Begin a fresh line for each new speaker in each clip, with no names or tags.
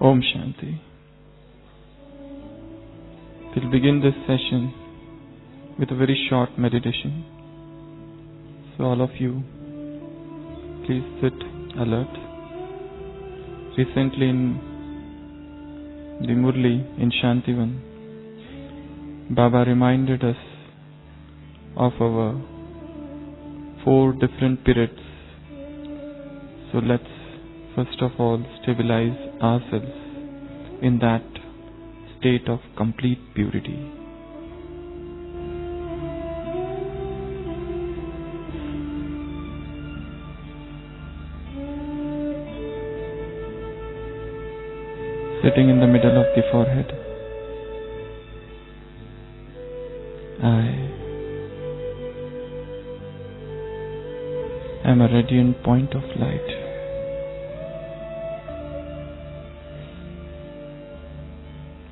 Om Shanti. We'll begin this session with a very short meditation. So all of you, please sit alert. Recently in the Murli in Shantivan, Baba reminded us of our 4 different periods. So let's first of all stabilize ourselves in that state of complete purity. Sitting in the middle of the forehead, I am a radiant point of light.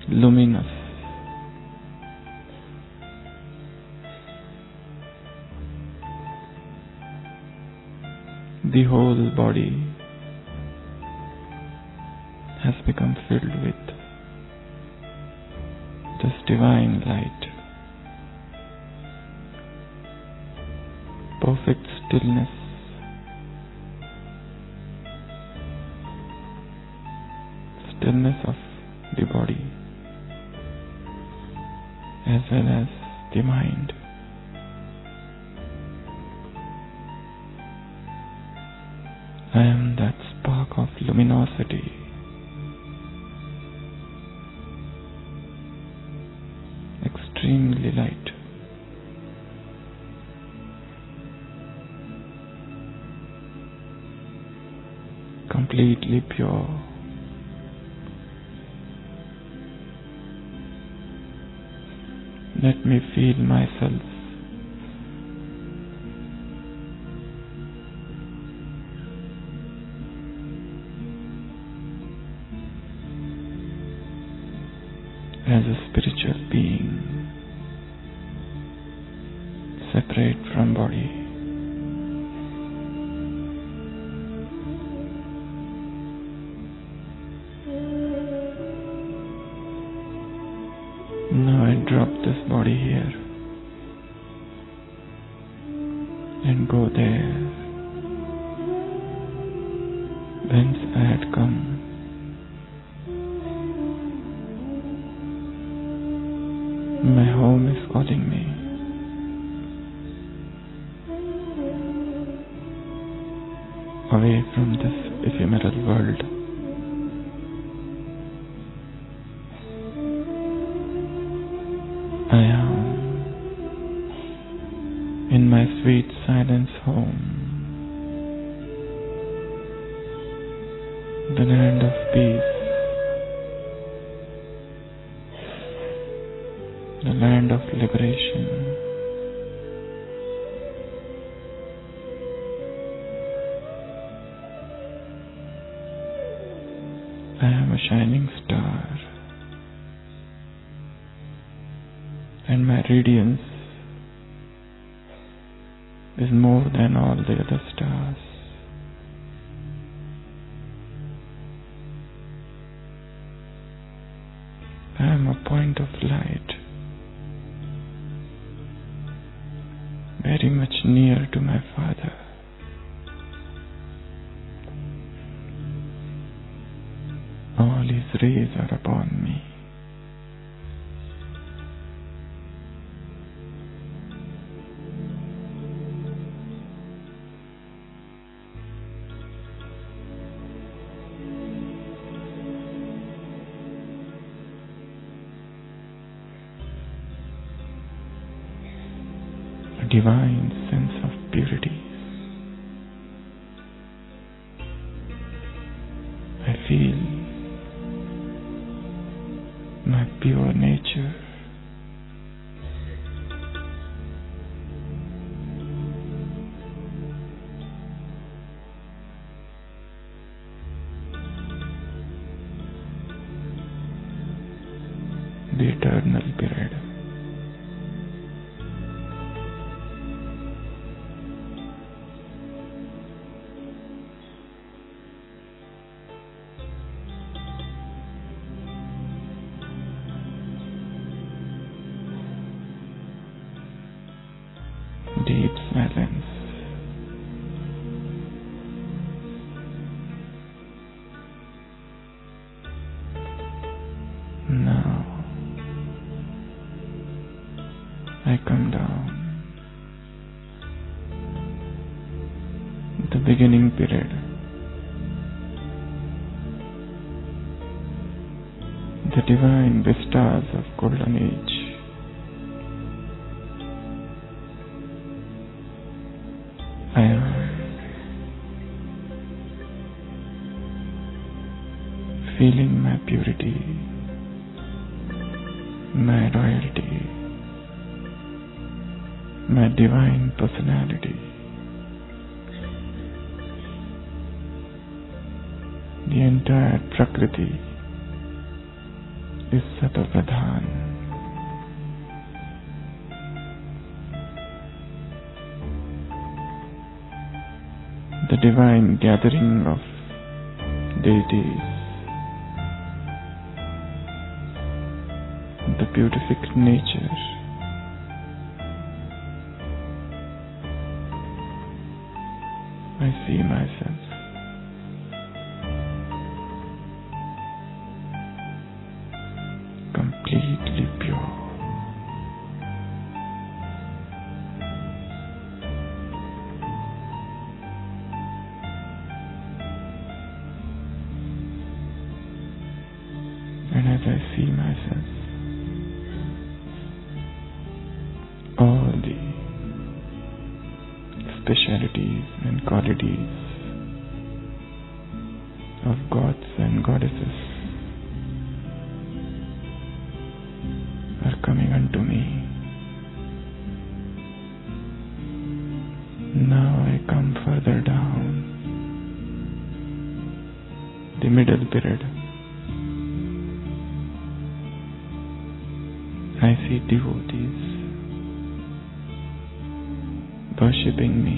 Luminous. The whole body has become filled with this divine light. Perfect stillness. Stillness of the body as well as the mind. I am that spark of luminosity. Extremely light. Completely pure. Let me feel myself as a spiritual being, separate from body. Now I drop this body here and go there whence I had come. My home is calling me. Away from this ephemeral world. I am in my sweet silence home, the land of peace, the land of liberation. I am a shining star, and my radiance is more than all the other stars. I am a point of light, very much near to my Father. All His rays are upon me. A divine sense of purity. I feel my pure nature. The eternal period. Now I come down. The beginning period. The divine vistas of golden age. I am feeling my purity, my royalty, my divine personality. The entire Prakriti is Satapradhan. The divine gathering of deities, the beatific nature, I see myself completely pure. And as I see myself, all the specialities and qualities of gods and goddesses are coming unto me. Now I come further down, the middle period. I see devotees worshipping me.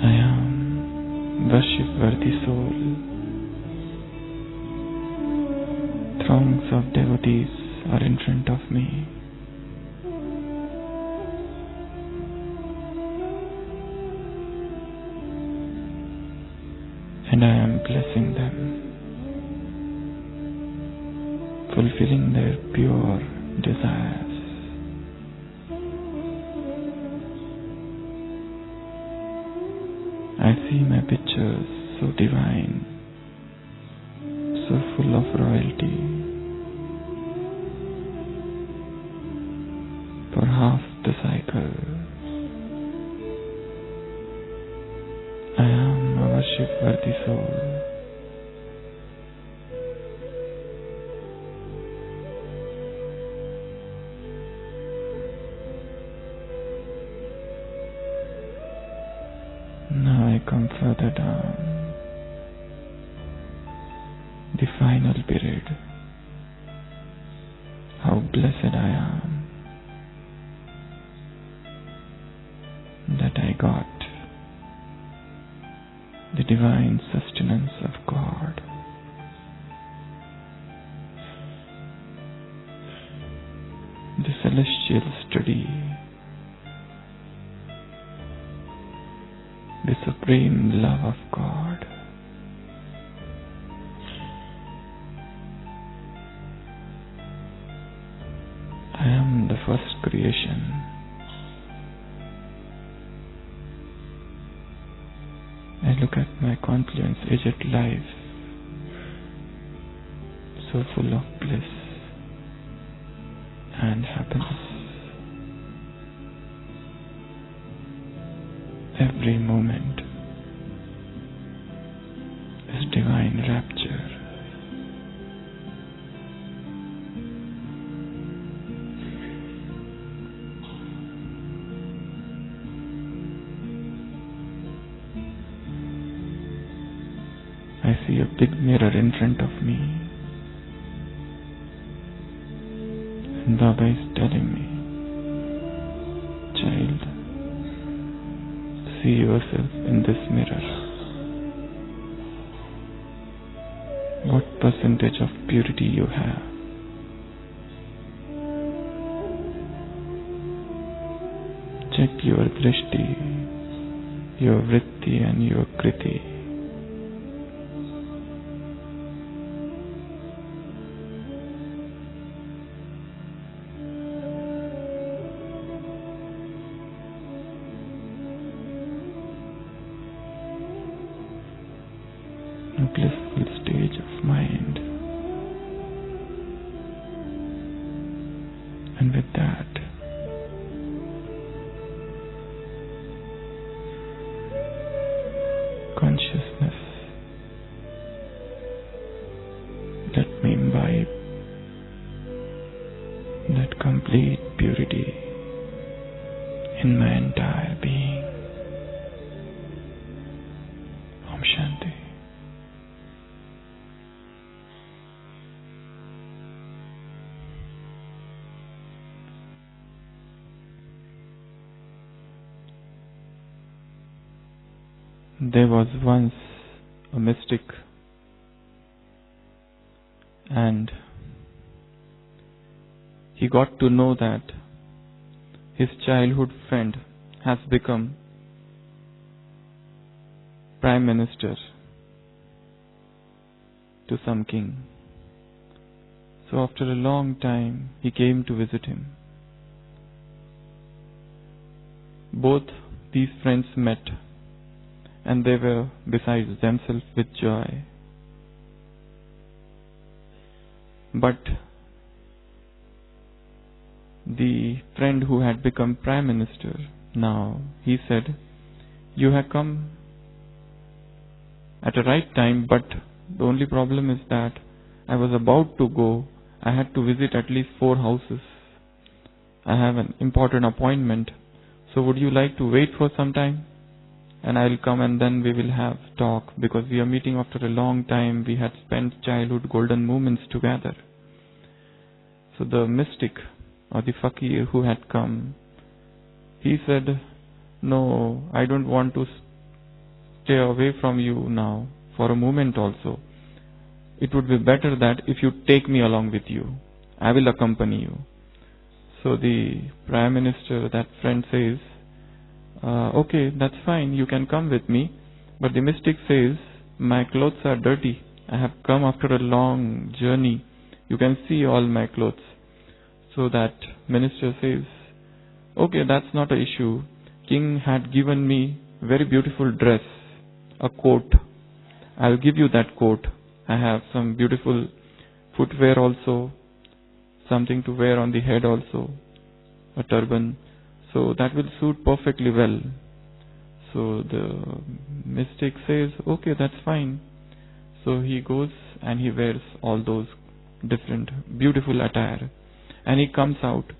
I am worship-worthy soul. Throngs of devotees are in front of me. And I am blessing them, fulfilling their pure desires. I see my pictures so divine, so full of royalty. For half the cycle, I am a worship-worthy soul. Now I come further down, the final period. How blessed I am that I got the divine sustenance of God. The celestial study, the supreme love of God. I am the first creation. I look at my confluence-aged life, so full of bliss and happiness. Every moment is divine rapture. I see a big mirror in front of me, and Baba is telling me, child, see yourself in this mirror. What percentage of purity you have? Check your drishti, your vritti and your kriti. a blissful stage of mind. And with that, consciousness, let me imbibe that complete purity in my entire being. Om Shanti. There was once a mystic, and he got to know that his childhood friend has become Prime Minister to some king. So after a long time, he came to visit him. Both these friends met, and they were beside themselves with joy. But the friend who had become Prime Minister, now he said, "You have come at a right time, but the only problem is that I was about to go. I had to visit at least 4 houses. I have an important appointment. So would you like to wait for some time? And I'll come and then we will have talk, because we are meeting after a long time. We had spent childhood golden moments together." So the mystic or the fakir who had come, he said, "No, I don't want to stay away from you now for a moment also. It would be better that if you take me along with you. I will accompany you." So the Prime Minister, that friend, says, "Okay, that's fine, you can come with me." But the mystic says, "My clothes are dirty. I have come after a long journey. You can see all my clothes." So that minister says, "Okay, that's not an issue. King had given me very beautiful dress, a coat. I'll give you that coat. I have some beautiful footwear also, something to wear on the head also, a turban. So that will suit perfectly well." So the mystic says, "Okay, that's fine." So he goes and he wears all those different beautiful attire, and he comes out.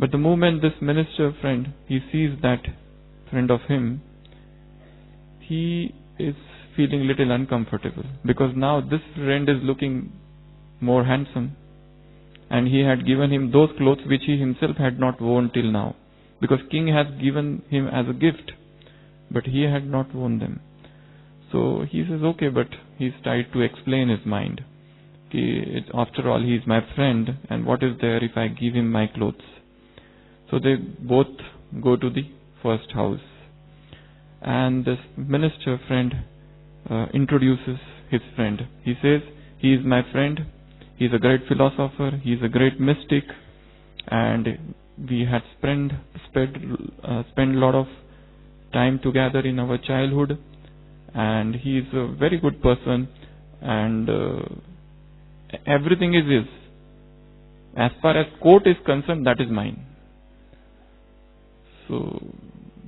But the moment this minister friend, he sees that friend of him, he is feeling little uncomfortable, because now this friend is looking more handsome, and he had given him those clothes which he himself had not worn till now, because king has given him as a gift, but he had not worn them. So he says, "Okay," but he's tried to explain his mind. After all, he is my friend, and what is there if I give him my clothes? So they both go to the first house, and this minister friend introduces his friend. He says, "He is my friend. He is a great philosopher. He is a great mystic, and we had spent a lot of time together in our childhood, and he is a very good person, and everything is his. As far as court is concerned, that is mine." So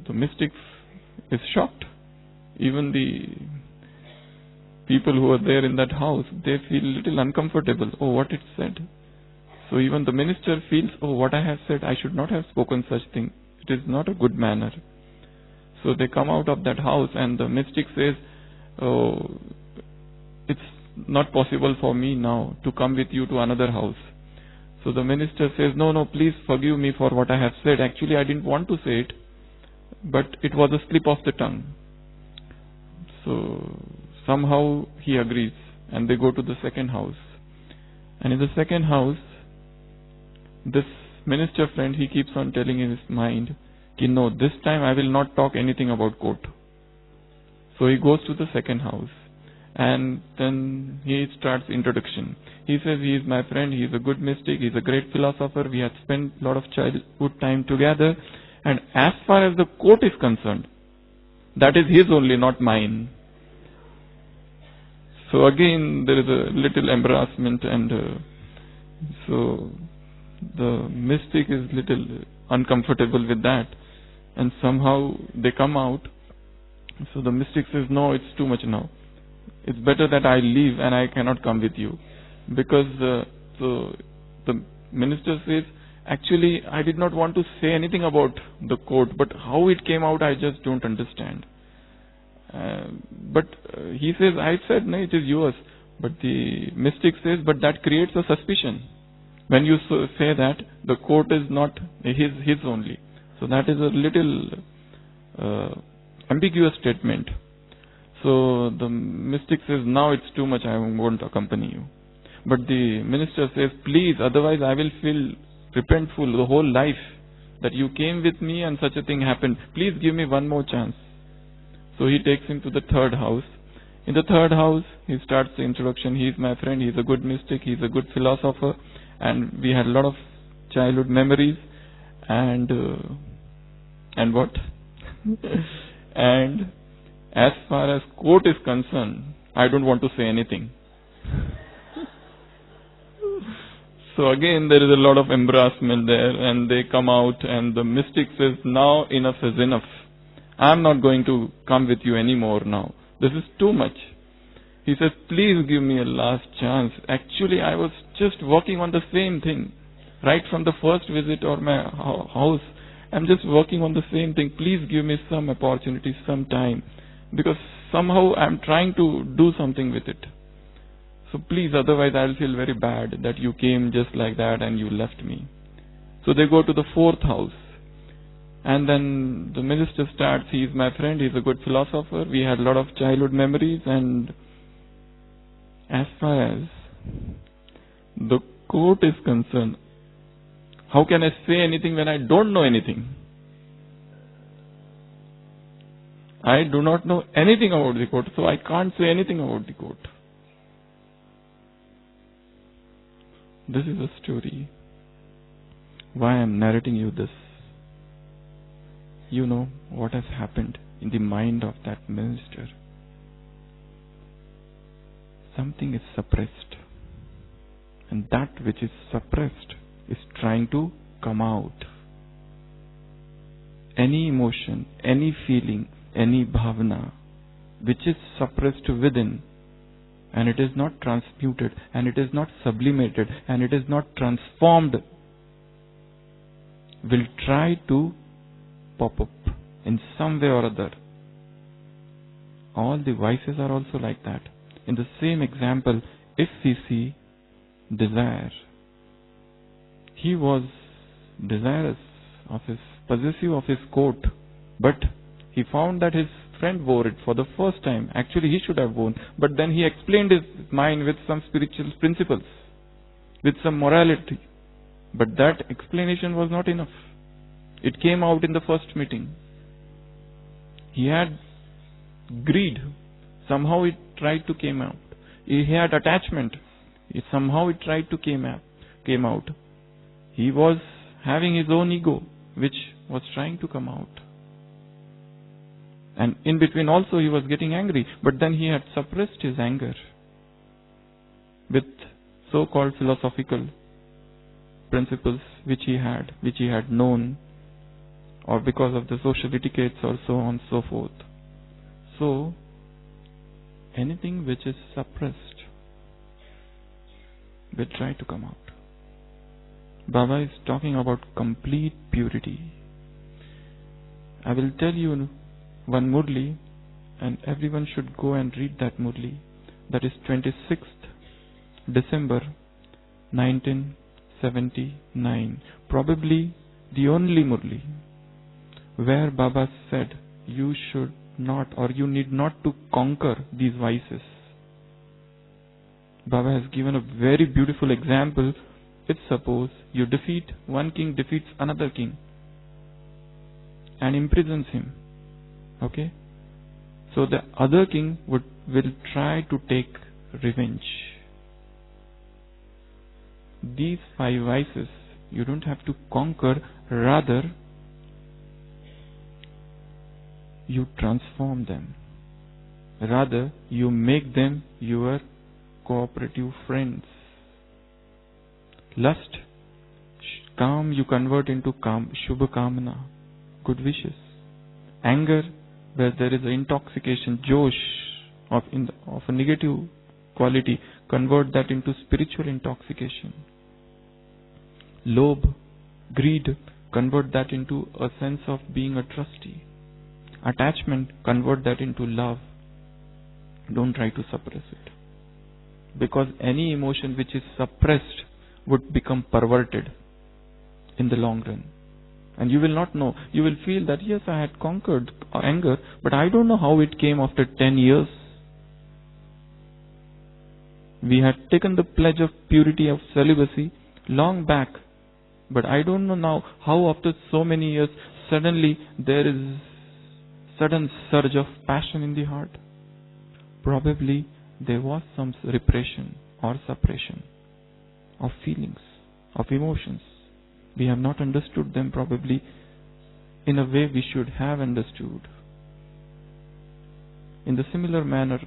the mystic is shocked. Even the people who are there in that house, they feel a little uncomfortable. Oh, what it said. So even the minister feels, oh, what I have said, I should not have spoken such thing. It is not a good manner. So they come out of that house, and the mystic says, oh, it's not possible for me now to come with you to another house. So the minister says, no, please forgive me for what I have said. Actually, I didn't want to say it, but it was a slip of the tongue. So somehow he agrees, and they go to the second house. And in the second house, this minister friend, he keeps on telling in his mind, no, this time I will not talk anything about court. So he goes to the second house, and then he starts introduction. He says he is my friend, he is a good mystic, he is a great philosopher, we have spent a lot of childhood time together, and as far as the court is concerned, that is his only, not mine. So again there is a little embarrassment, and so the mystic is little uncomfortable with that, and somehow they come out. So the mystic says, no, it's too much now. It's better that I leave and I cannot come with you. Because so the minister says, actually I did not want to say anything about the court, but how it came out I just don't understand. But he says, I said, no, it is yours. But the mystic says, but that creates a suspicion. When you say that, the court is not his only. So that is a little ambiguous statement. So the mystic says, now it's too much, I won't accompany you. But the minister says, please, otherwise I will feel repentful the whole life that you came with me and such a thing happened. Please give me one more chance. So he takes him to the third house. In the third house, he starts the introduction. He is my friend, he is a good mystic, he is a good philosopher, and we had a lot of childhood memories, and what? And as far as court is concerned, I don't want to say anything. So again there is a lot of embarrassment there, and they come out, and the mystic says, now enough is enough. I am not going to come with you anymore now. This is too much. He says, please give me a last chance. Actually I was just working on the same thing. Right from the first visit or my house, I'm just working on the same thing. Please give me some opportunity, some time. Because somehow I'm trying to do something with it. So please, otherwise I'll feel very bad that you came just like that and you left me. So they go to the fourth house. And then the minister starts, he is my friend, he is a good philosopher, we had a lot of childhood memories, and as far as the court is concerned, how can I say anything when I don't know anything? I do not know anything about the court, so I can't say anything about the court. This is a story. Why I am narrating you this? You know what has happened in the mind of that minister. Something is suppressed, and that which is suppressed is trying to come out. Any emotion, any feeling, any bhavana which is suppressed within, and it is not transmuted, and it is not sublimated, and it is not transformed, will try to pop up in some way or other. All the vices are also like that. In the same example, if we see desire, he was desirous of his, possessive of his coat, but he found that his friend wore it for the first time. Actually he should have worn, but then he explained his mind with some spiritual principles, with some morality, but that explanation was not enough. It came out in the first meeting. He had greed, somehow it tried to came out. He had attachment, somehow it tried to came out. He was having his own ego, which was trying to come out. And in between also he was getting angry, but then he had suppressed his anger with so-called philosophical principles which he had known, or because of the social etiquettes or so on and so forth. So, anything which is suppressed will try to come out. Baba is talking about complete purity. I will tell you one Murli, and everyone should go and read that Murli. That is 26th December 1979. Probably the only Murli where Baba said, you should not, or you need not to conquer these vices. Baba has given a very beautiful example. Let's suppose you defeat, one king defeats another king and imprisons him. Okay? So the other king will try to take revenge. These 5 vices you don't have to conquer, rather you transform them. Rather, you make them your cooperative friends. Lust, calm you convert into Shubha Kamana, good wishes. Anger, where there is intoxication, Josh of a negative quality, convert that into spiritual intoxication. Lobh, greed, convert that into a sense of being a trustee. Attachment, convert that into love. Don't try to suppress it. Because any emotion which is suppressed would become perverted in the long run. And you will not know. You will feel that yes, I had conquered anger, but I don't know how it came after 10 years. We had taken the pledge of purity of celibacy long back, but I don't know now how after so many years suddenly there is sudden surge of passion in the heart. Probably there was some repression or suppression of feelings, of emotions. We have not understood them probably in a way we should have understood. In the similar manner,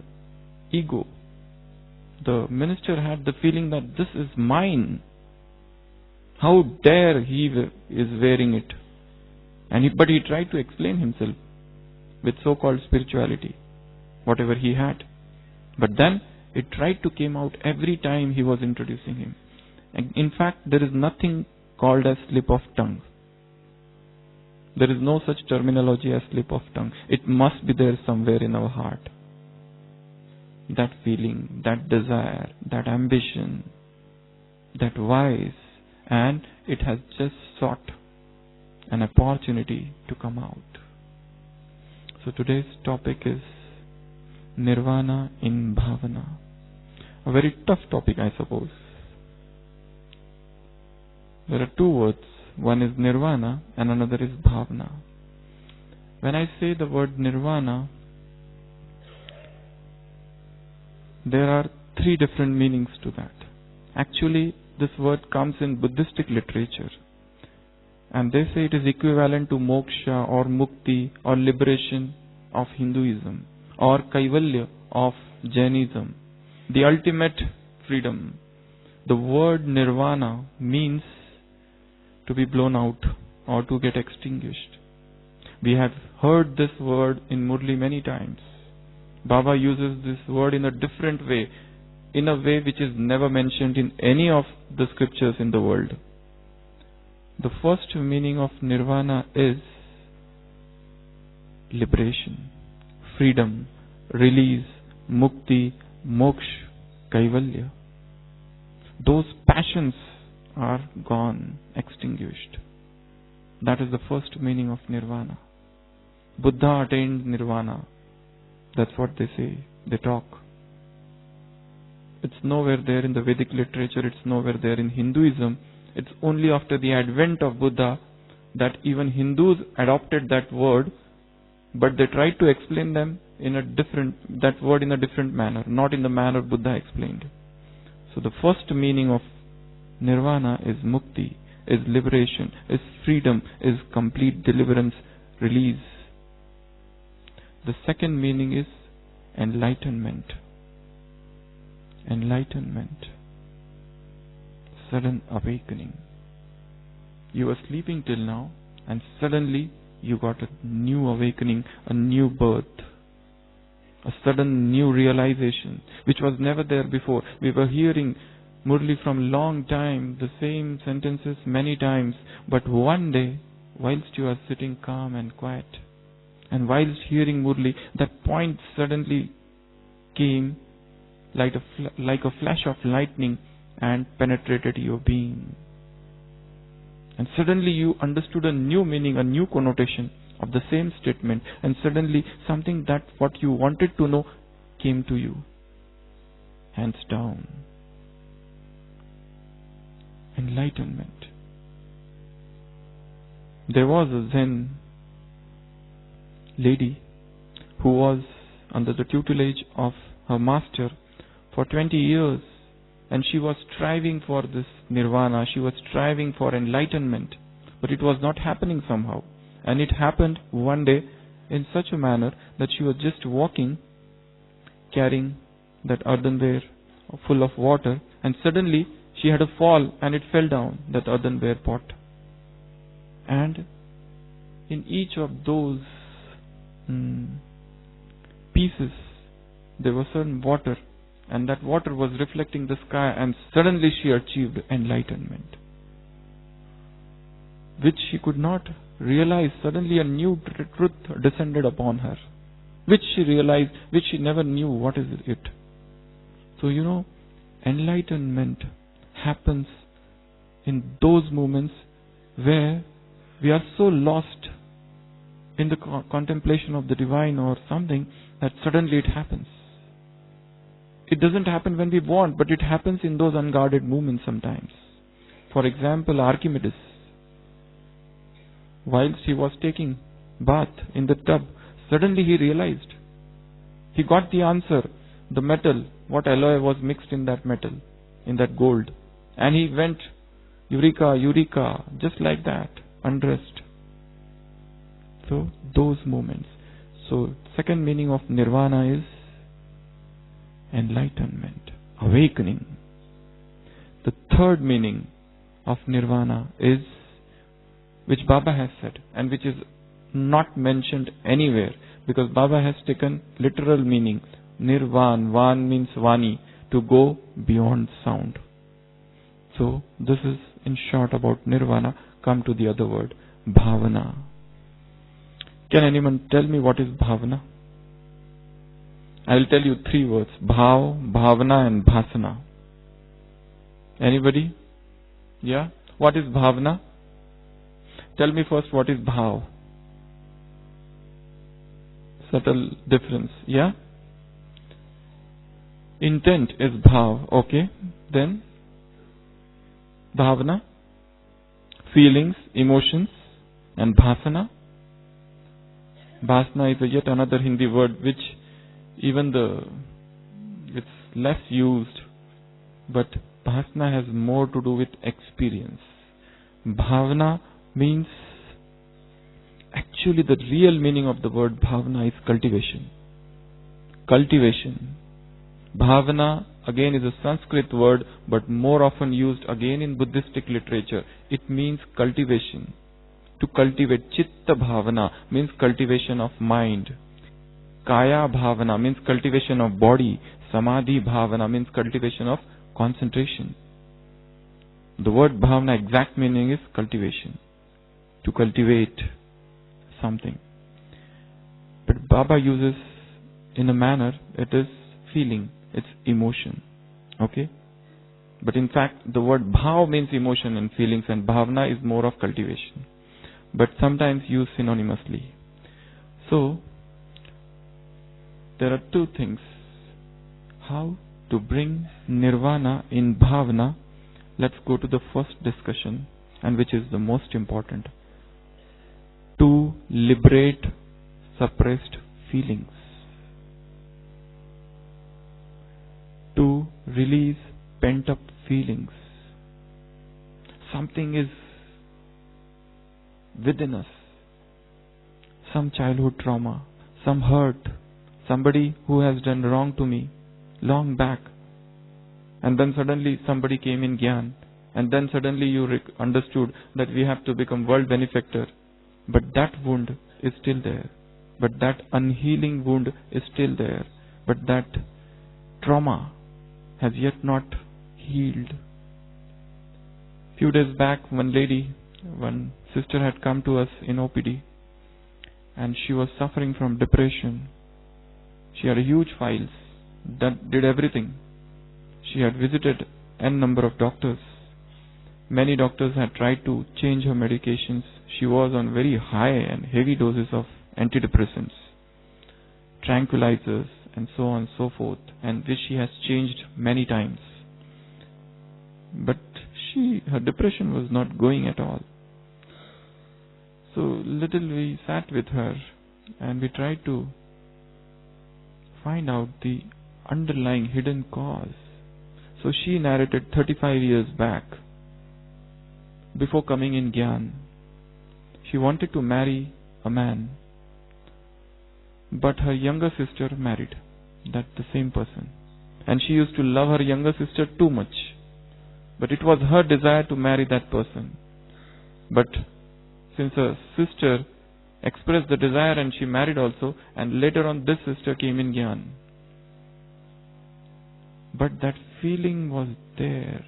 ego. The minister had the feeling that this is mine. How dare he is wearing it? But he tried to explain himself with so-called spirituality, whatever he had. But then it tried to come out every time he was introducing him. And in fact, there is nothing called as slip of tongue. There is no such terminology as slip of tongue. It must be there somewhere in our heart. That feeling, that desire, that ambition, that vice, and it has just sought an opportunity to come out. So today's topic is Nirvana in Bhavana. A very tough topic, I suppose. There are two words. One is Nirvana and another is Bhavana. When I say the word Nirvana, there are three different meanings to that. Actually, this word comes in Buddhistic literature. And they say it is equivalent to moksha or mukti or liberation of Hinduism or kaivalya of Jainism. The ultimate freedom. The word Nirvana means to be blown out or to get extinguished. We have heard this word in Murli many times. Baba uses this word in a different way, in a way which is never mentioned in any of the scriptures in the world. The first meaning of Nirvana is liberation, freedom, release, mukti, moksha, kaivalya. Those passions are gone, extinguished. That is the first meaning of Nirvana. Buddha attained Nirvana. That's what they say, they talk. It's nowhere there in the Vedic literature, it's nowhere there in Hinduism. It's only after the advent of Buddha that even Hindus adopted that word, but they tried to explain that word in a different manner, not in the manner Buddha explained. So the first meaning of Nirvana is mukti, is liberation, is freedom, is complete deliverance, release. The second meaning is enlightenment. Enlightenment. Sudden awakening. You were sleeping till now and suddenly you got a new awakening, a new birth. A sudden new realization which was never there before. We were hearing Murli from long time, the same sentences many times, but one day, whilst you are sitting calm and quiet, and whilst hearing Murli, that point suddenly came like a flash of lightning and penetrated your being. And suddenly you understood a new meaning, a new connotation of the same statement, and suddenly something that what you wanted to know came to you. Hands down. Enlightenment. There was a Zen lady who was under the tutelage of her master for 20 years, and she was striving for this nirvana, she was striving for enlightenment, but it was not happening somehow. And it happened one day in such a manner that she was just walking carrying that earthenware full of water, and suddenly she had a fall and it fell down, that earthenware pot. And in each of those pieces there was certain water, and that water was reflecting the sky, and suddenly she achieved enlightenment, which she could not realize. Suddenly a new truth descended upon her, which she realized, which she never knew what is it. So enlightenment happens in those moments where we are so lost in the contemplation of the divine or something that suddenly it happens. It doesn't happen when we want, but it happens in those unguarded moments sometimes. For example, Archimedes, whilst he was taking bath in the tub, suddenly he realized. He got the answer, the metal, what alloy was mixed in that metal, in that gold. And he went, eureka, eureka, just like that, undressed. So, those moments. So, second meaning of Nirvana is enlightenment, awakening. The third meaning of Nirvana is, which Baba has said, and which is not mentioned anywhere, because Baba has taken literal meaning. Nirvan, Van means Vani, to go beyond sound. So, this is in short about Nirvana. Come to the other word, Bhavana. Can anyone tell me what is Bhavana? I will tell you three words: Bhav, Bhavana and Bhasana. Anybody? Yeah? What is Bhavana? Tell me first what is Bhav. Subtle difference. Yeah? Intent is Bhav. Okay. Then Bhavana, feelings, emotions, and Bhasana. Bhasana is yet another Hindi word which it's less used, but Bhasana has more to do with experience. Bhavana means, actually the real meaning of the word Bhavana is cultivation. Cultivation. Bhavana again is a Sanskrit word, but more often used again in Buddhistic literature. It means cultivation. To cultivate. Chitta Bhavana means cultivation of mind. Kaya Bhavana means cultivation of body. Samadhi Bhavana means cultivation of concentration. The word Bhavana exact meaning is cultivation. To cultivate something. But Baba uses in a manner, it is feeling, it's emotion. Okay? But in fact, the word Bhav means emotion and feelings, and Bhavana is more of cultivation. But sometimes used synonymously. So, there are two things. How to bring Nirvana in Bhavana. Let's go to the first discussion, and which is the most important. To liberate suppressed feelings. To release pent-up feelings. Something is within us. Some childhood trauma, some hurt, somebody who has done wrong to me long back, and then suddenly somebody came in Gyan, and then suddenly you understood that we have to become world benefactor. But that wound is still there. But that unhealing wound is still there. But that trauma has yet not healed. Few days back, one sister had come to us in OPD, and she was suffering from depression. She had huge files that did everything. She had visited n number of doctors. Many doctors had tried to change her medications. She was on very high and heavy doses of antidepressants, tranquilizers, and so on and so forth, and which she has changed many times. But her depression was not going at all. So little we sat with her and we tried to find out the underlying hidden cause. So she narrated 35 years back, before coming in Gyan, she wanted to marry a man, but her younger sister married. That the same person. And she used to love her younger sister too much. But it was her desire to marry that person. But since her sister expressed the desire and she married also, and later on this sister came in Gyan. But that feeling was there.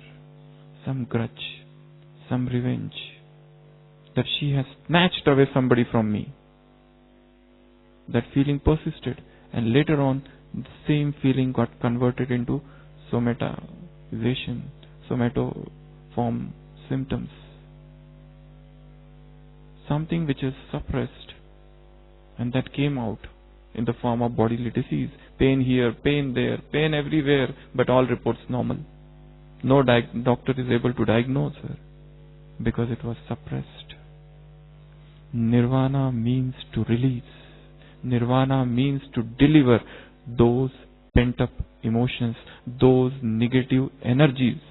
Some grudge, some revenge. That she has snatched away somebody from me. That feeling persisted. And later on, the same feeling got converted into somatization, somatoform symptoms. Something which is suppressed and that came out in the form of bodily disease. Pain here, pain there, pain everywhere, but all reports normal. No doctor is able to diagnose her because it was suppressed. Nirvana means to release. Nirvana means to deliver those pent-up emotions, those negative energies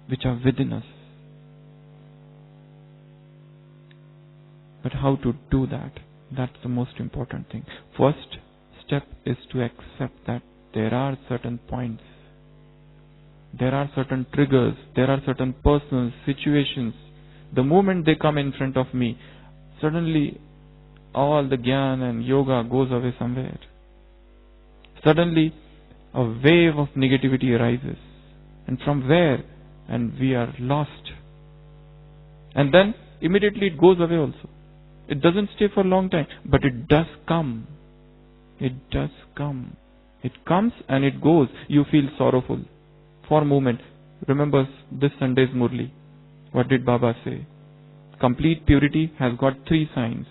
which are within us. But how to do that? That's the most important thing. First step is to accept that there are certain points, there are certain triggers, there are certain persons, situations. The moment they come in front of me, suddenly all the Gyan and Yoga goes away somewhere. Suddenly a wave of negativity arises. And from where? And we are lost. And then immediately it goes away also. It doesn't stay for a long time, but it does come. It does come. It comes and it goes. You feel sorrowful for a moment. Remember this Sunday's Murli. What did Baba say? Complete purity has got 3 signs.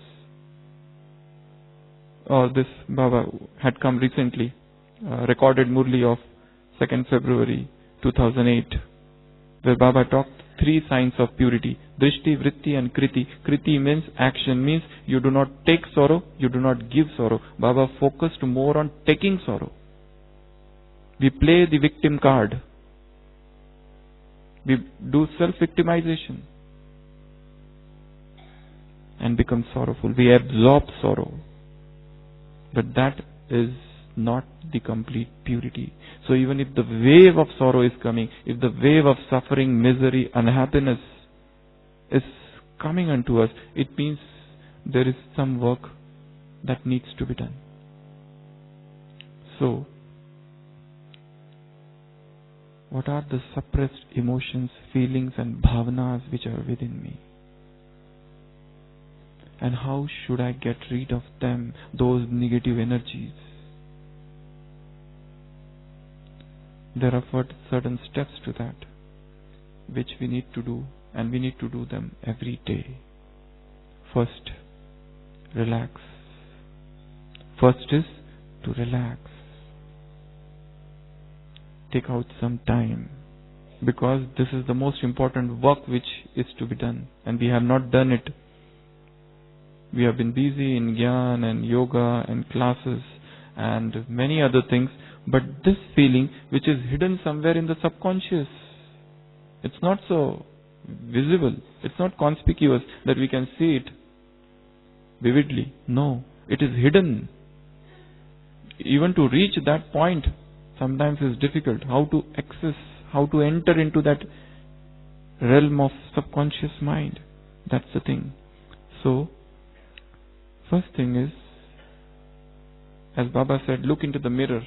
This Baba had come recently, recorded Murli of 2nd February 2008, where Baba talked 3 signs of purity: Drishti, Vritti and Kriti. Kriti means action, means you do not take sorrow, you do not give sorrow. Baba focused more on taking sorrow. We play the victim card. We do self-victimization and become sorrowful. We absorb sorrow. But that is not the complete purity. So even if the wave of sorrow is coming, if the wave of suffering, misery, unhappiness is coming unto us, it means there is some work that needs to be done. So, what are the suppressed emotions, feelings and bhavanas which are within me? And how should I get rid of them, those negative energies? There are certain steps to that, which we need to do, and we need to do them every day. First, relax. First is to relax. Take out some time, because this is the most important work which is to be done, and we have not done it. We have been busy in Gyan and Yoga and classes and many other things, but this feeling which is hidden somewhere in the subconscious, it's not so visible, it's not conspicuous that we can see it vividly. No, it is hidden. Even to reach that point sometimes is difficult. How to access, how to enter into that realm of subconscious mind. That's the thing. So, first thing is, as Baba said, look into the mirror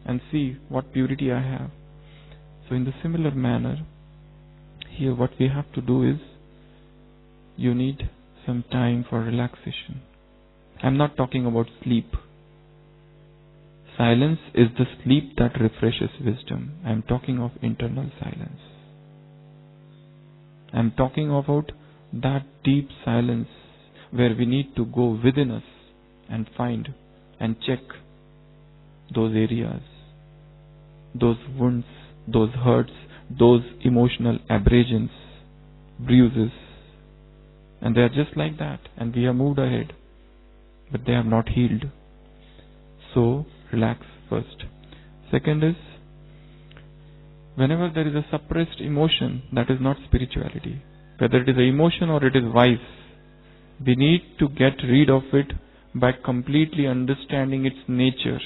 and see what purity I have. So in the similar manner, here what we have to do is, you need some time for relaxation. I'm not talking about sleep. Silence is the sleep that refreshes wisdom. I'm talking of internal silence. I'm talking about that deep silence where we need to go within us and find and check those areas, those wounds, those hurts, those emotional abrasions, bruises. And they are just like that, and we have moved ahead, but they have not healed. So, relax first. Second is, whenever there is a suppressed emotion, that is not spirituality. Whether it is an emotion or it is vice, we need to get rid of it by completely understanding its nature,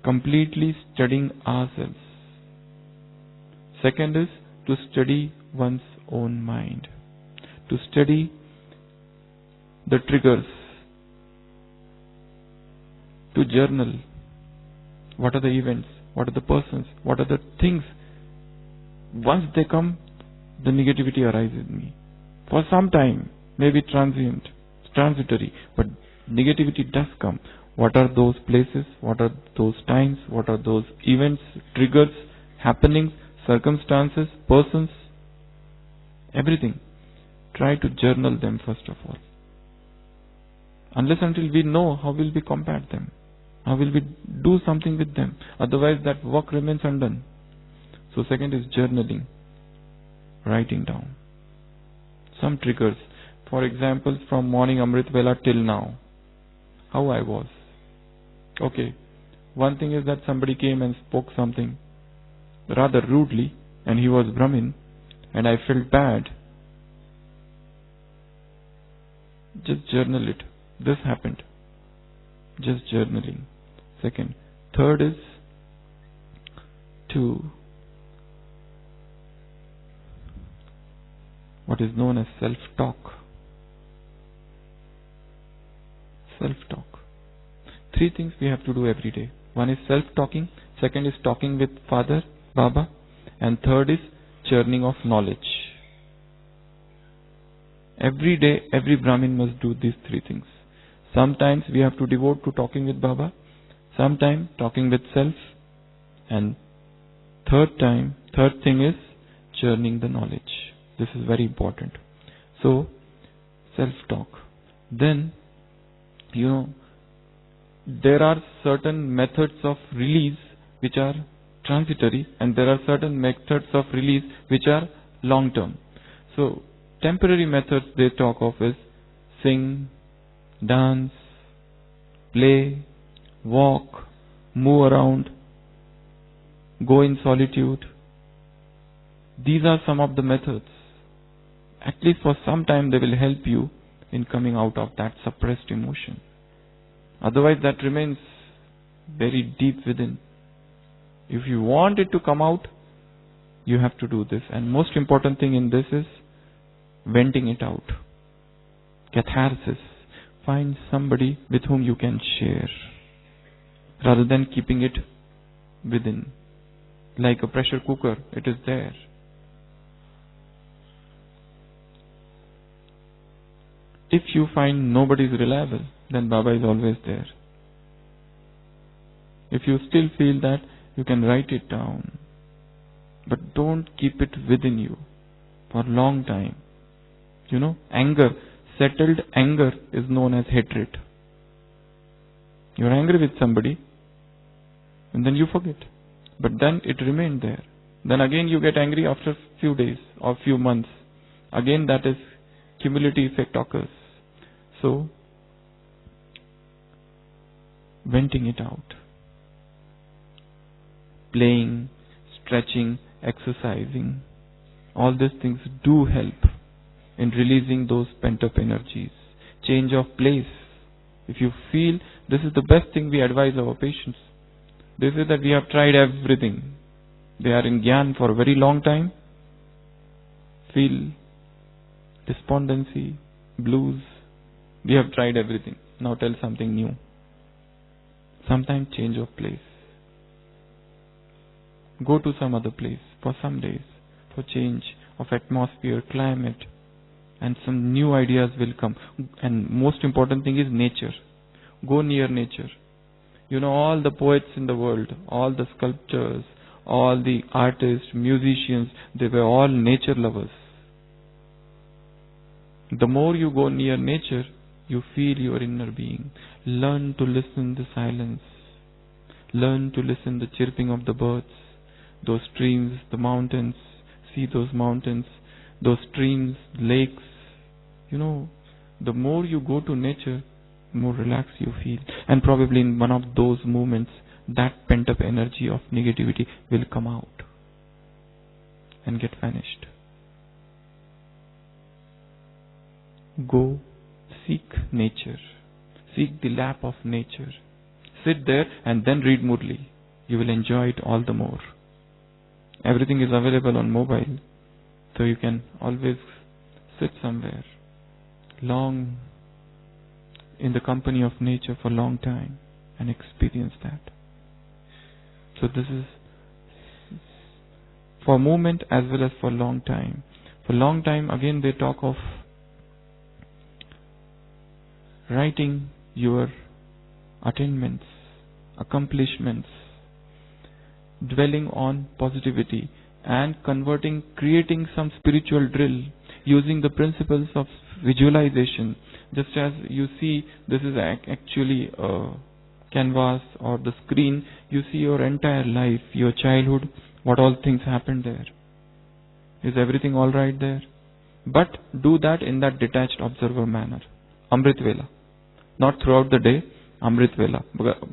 completely studying ourselves. Second is to study one's own mind, to study the triggers, to journal. What are the events? What are the persons? What are the things? Once they come, the negativity arises in me. For some time, maybe transitory, but negativity does come. What are those places? What are those times? What are those events, triggers, happenings, circumstances, persons? Everything. Try to journal them first of all. Unless until we know, how will we combat them? How will we do something with them? Otherwise that work remains undone. So second is journaling, writing down some triggers. For example, from morning Amrit Vela till now, how I was. Okay, one thing is that somebody came and spoke something rather rudely, and he was Brahmin, and I felt bad. Just journal it. This happened. Just journaling. Second. Third is to what is known as self-talk. Self-talk. Three things we have to do every day. One is self-talking. Second is talking with Father, Baba. And third is churning of knowledge. Every day, every Brahmin must do these three things. Sometimes we have to devote to talking with Baba. Sometimes talking with self. And third thing is churning the knowledge. This is very important. So, self-talk. Then, there are certain methods of release which are transitory, and there are certain methods of release which are long-term. So, temporary methods they talk of is sing, dance, play, walk, move around, go in solitude. These are some of the methods. At least for some time they will help you in coming out of that suppressed emotion. Otherwise that remains very deep within. If you want it to come out, you have to do this. And most important thing in this is venting it out. Catharsis. Find somebody with whom you can share, rather than keeping it within. Like a pressure cooker, it is there. If you find nobody is reliable, then Baba is always there. If you still feel that, you can write it down. But don't keep it within you for a long time. Anger, settled anger is known as hatred. You're angry with somebody, and then you forget. But then it remained there. Then again you get angry after a few days or few months. Again that is cumulative effect occurs. So, venting it out. Playing, stretching, exercising. All these things do help in releasing those pent-up energies. Change of place. If you feel, this is the best thing we advise our patients. They say that we have tried everything. They are in Gyan for a very long time. Feel despondency, blues. We have tried everything. Now tell something new. Sometimes change of place. Go to some other place for some days for change of atmosphere, climate, and some new ideas will come. And most important thing is nature. Go near nature. All the poets in the world, all the sculptors, all the artists, musicians, they were all nature lovers. The more you go near nature, you feel your inner being. Learn to listen to silence. Learn to listen to the chirping of the birds, those streams, the mountains. See those mountains, those streams, lakes. The more you go to nature, the more relaxed you feel. And probably in one of those moments, that pent-up energy of negativity will come out and get vanished. Go, seek nature. Seek the lap of nature. Sit there and then read Murli. You will enjoy it all the more. Everything is available on mobile, so you can always sit somewhere long in the company of nature for a long time and experience that. So this is for movement as well as for long time. For long time, again they talk of writing your attainments, accomplishments, dwelling on positivity and creating some spiritual drill using the principles of visualization. Just as you see, this is actually a canvas or the screen. You see your entire life, your childhood, what all things happened there. Is everything all right there? But do that in that detached observer manner. Amrit Vela. Not throughout the day, Amrit Vela.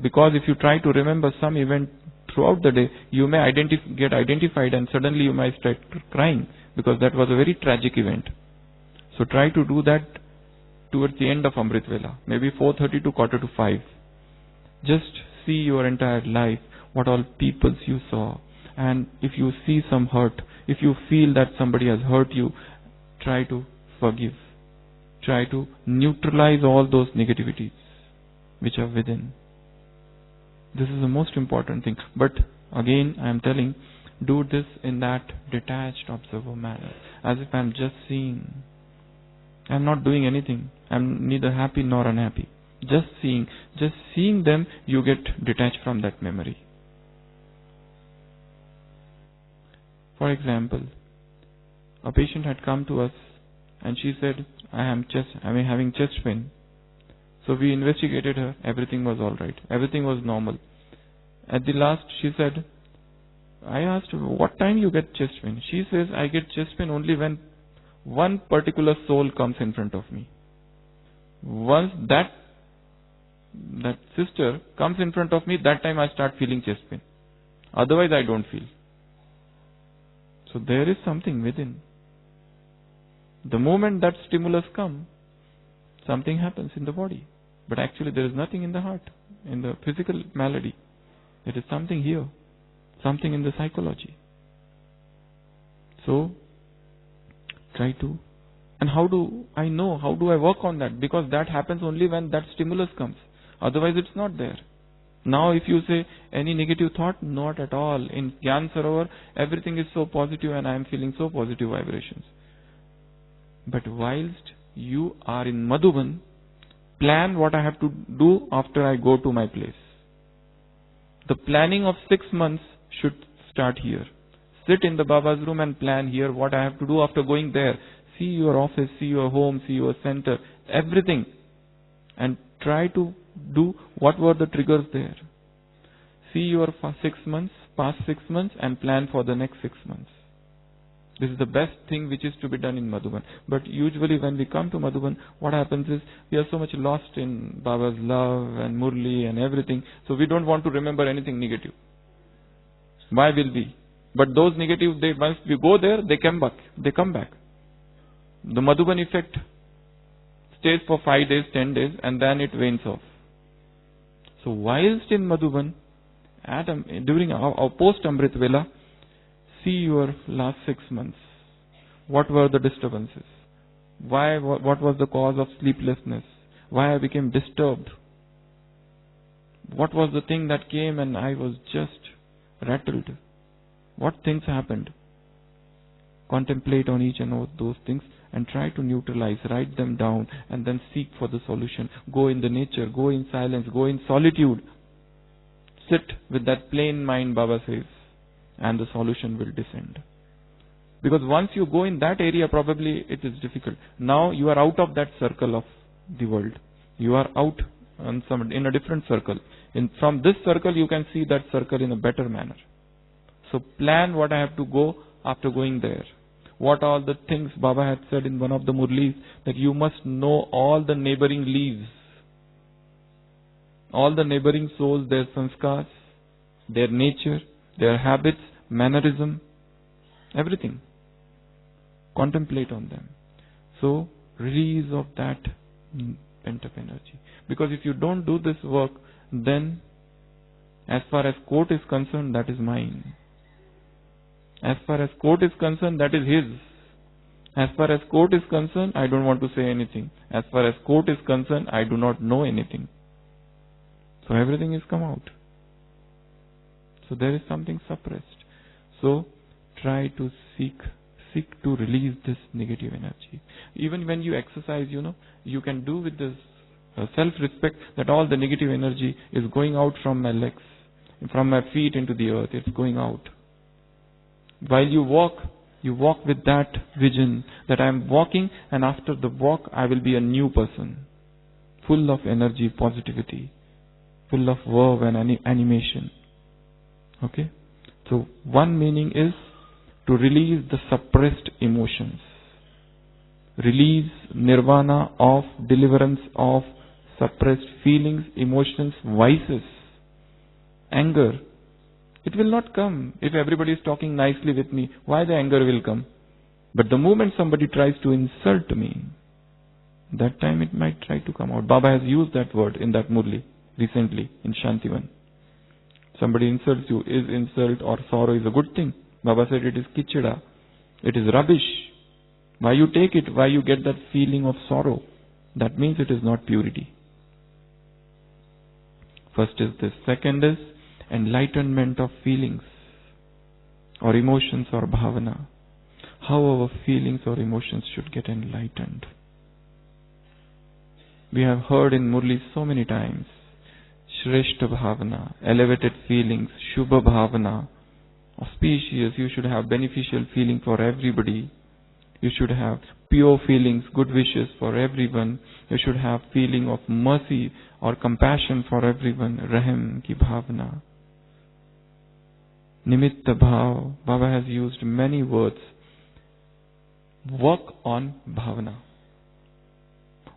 Because if you try to remember some event throughout the day, you may get identified and suddenly you might start crying because that was a very tragic event. So try to do that towards the end of Amrit Vela, maybe 4:30 to 4:45. Just see your entire life, what all peoples you saw, and if you see some hurt, if you feel that somebody has hurt you, try to forgive. Try to neutralize all those negativities which are within. This is the most important thing. But again, I am telling, do this in that detached observer manner, as if I am just seeing. I am not doing anything. I am neither happy nor unhappy. Just seeing. Just seeing them, you get detached from that memory. For example, a patient had come to us and she said, I am having chest pain. So we investigated her. Everything was all right. Everything was normal. At the last, she said, I asked her, what time you get chest pain? She says, I get chest pain only when one particular soul comes in front of me. Once that sister comes in front of me, that time I start feeling chest pain. Otherwise, I don't feel. So there is something within. The moment that stimulus comes, something happens in the body. But actually there is nothing in the heart, in the physical malady. There is something here, something in the psychology. So, try to. And how do I know? How do I work on that? Because that happens only when that stimulus comes. Otherwise it's not there. Now if you say any negative thought, not at all. In Gyan Sarovar, everything is so positive and I am feeling so positive vibrations. But whilst you are in Madhuban, plan what I have to do after I go to my place. The planning of 6 months should start here. Sit in the Baba's room and plan here what I have to do after going there. See your office, see your home, see your center, everything. And try to do what were the triggers there. See your past 6 months, and plan for the next 6 months. This is the best thing which is to be done in Madhuban. But usually when we come to Madhuban, what happens is we are so much lost in Baba's love and Murli and everything. So we don't want to remember anything negative. Why will we? But those negative, once we go there, they come back. The Madhuban effect stays for 5 days, 10 days, and then it wanes off. So whilst in Madhuban, during our post-Amrit Vela, see your last 6 months. What were the disturbances? What was the cause of sleeplessness? Why I became disturbed? What was the thing that came and I was just rattled? What things happened? Contemplate on each and all those things and try to neutralize, write them down and then seek for the solution. Go in the nature, go in silence, go in solitude. Sit with that plain mind, Baba says, and the solution will descend. Because once you go in that area, probably it is difficult. Now you are out of that circle of the world. You are out in a different circle. From this circle, you can see that circle in a better manner. So plan what I have to go after going there. What are the things Baba had said in one of the Murlis, that you must know all the neighboring leaves, all the neighboring souls, their sanskars, their nature, their habits, mannerism, everything. Contemplate on them. So, release of that pent up energy. Because if you don't do this work, then as far as court is concerned, that is mine. As far as court is concerned, that is his. As far as court is concerned, I don't want to say anything. As far as court is concerned, I do not know anything. So everything is come out. So there is something suppressed. So try to seek to release this negative energy. Even when you exercise, you can do with this self-respect that all the negative energy is going out from my legs, from my feet into the earth. It's going out. While you walk with that vision that I am walking, and after the walk I will be a new person, full of energy, positivity, full of verve and animation. Okay? So one meaning is to release the suppressed emotions. Release nirvana of deliverance of suppressed feelings, emotions, vices, anger. It will not come if everybody is talking nicely with me. Why the anger will come? But the moment somebody tries to insult me, that time it might try to come out. Baba has used that word in that Murli recently in Shantivan. Somebody insults you. Is insult or sorrow is a good thing? Baba said it is kichada. It is rubbish. Why you take it? Why you get that feeling of sorrow? That means it is not purity. First is this. Second is enlightenment of feelings or emotions or bhavana. How our feelings or emotions should get enlightened. We have heard in Murli so many times, Shreshta Bhavana, elevated feelings, Shubha Bhavana, auspicious, you should have beneficial feeling for everybody. You should have pure feelings, good wishes for everyone. You should have feeling of mercy or compassion for everyone, Rahim ki Bhavana. Nimitta Bhav, Baba has used many words. Work on Bhavana.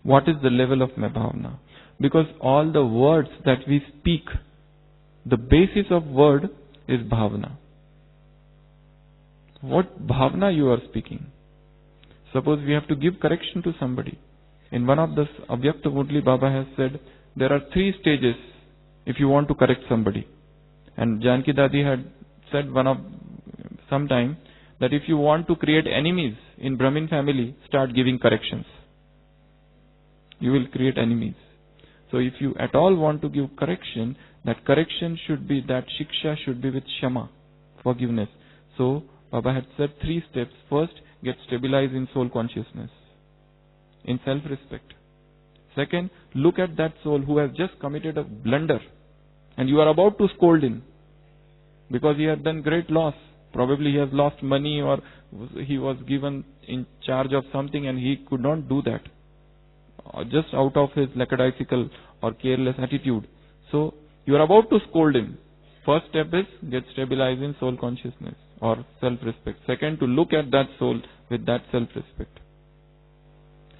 What is the level of my Bhavana? Because all the words that we speak, the basis of word is Bhavana. What Bhavana you are speaking? Suppose we have to give correction to somebody. In one of the Avyakta Murli, Baba has said, there are 3 stages if you want to correct somebody. And Janki Dadi had said sometime that if you want to create enemies in Brahmin family, start giving corrections. You will create enemies. So if you at all want to give correction, that correction should be, that shiksha should be with shama, forgiveness. So Baba had said 3 steps. First, get stabilized in soul consciousness, in self-respect. Second, look at that soul who has just committed a blunder and you are about to scold him because he has done great loss. Probably he has lost money or he was given in charge of something and he could not do that, just out of his lackadaisical or careless attitude. So you are about to scold him. First step is get stabilized in soul consciousness or self-respect. Second, to look at that soul with that self-respect.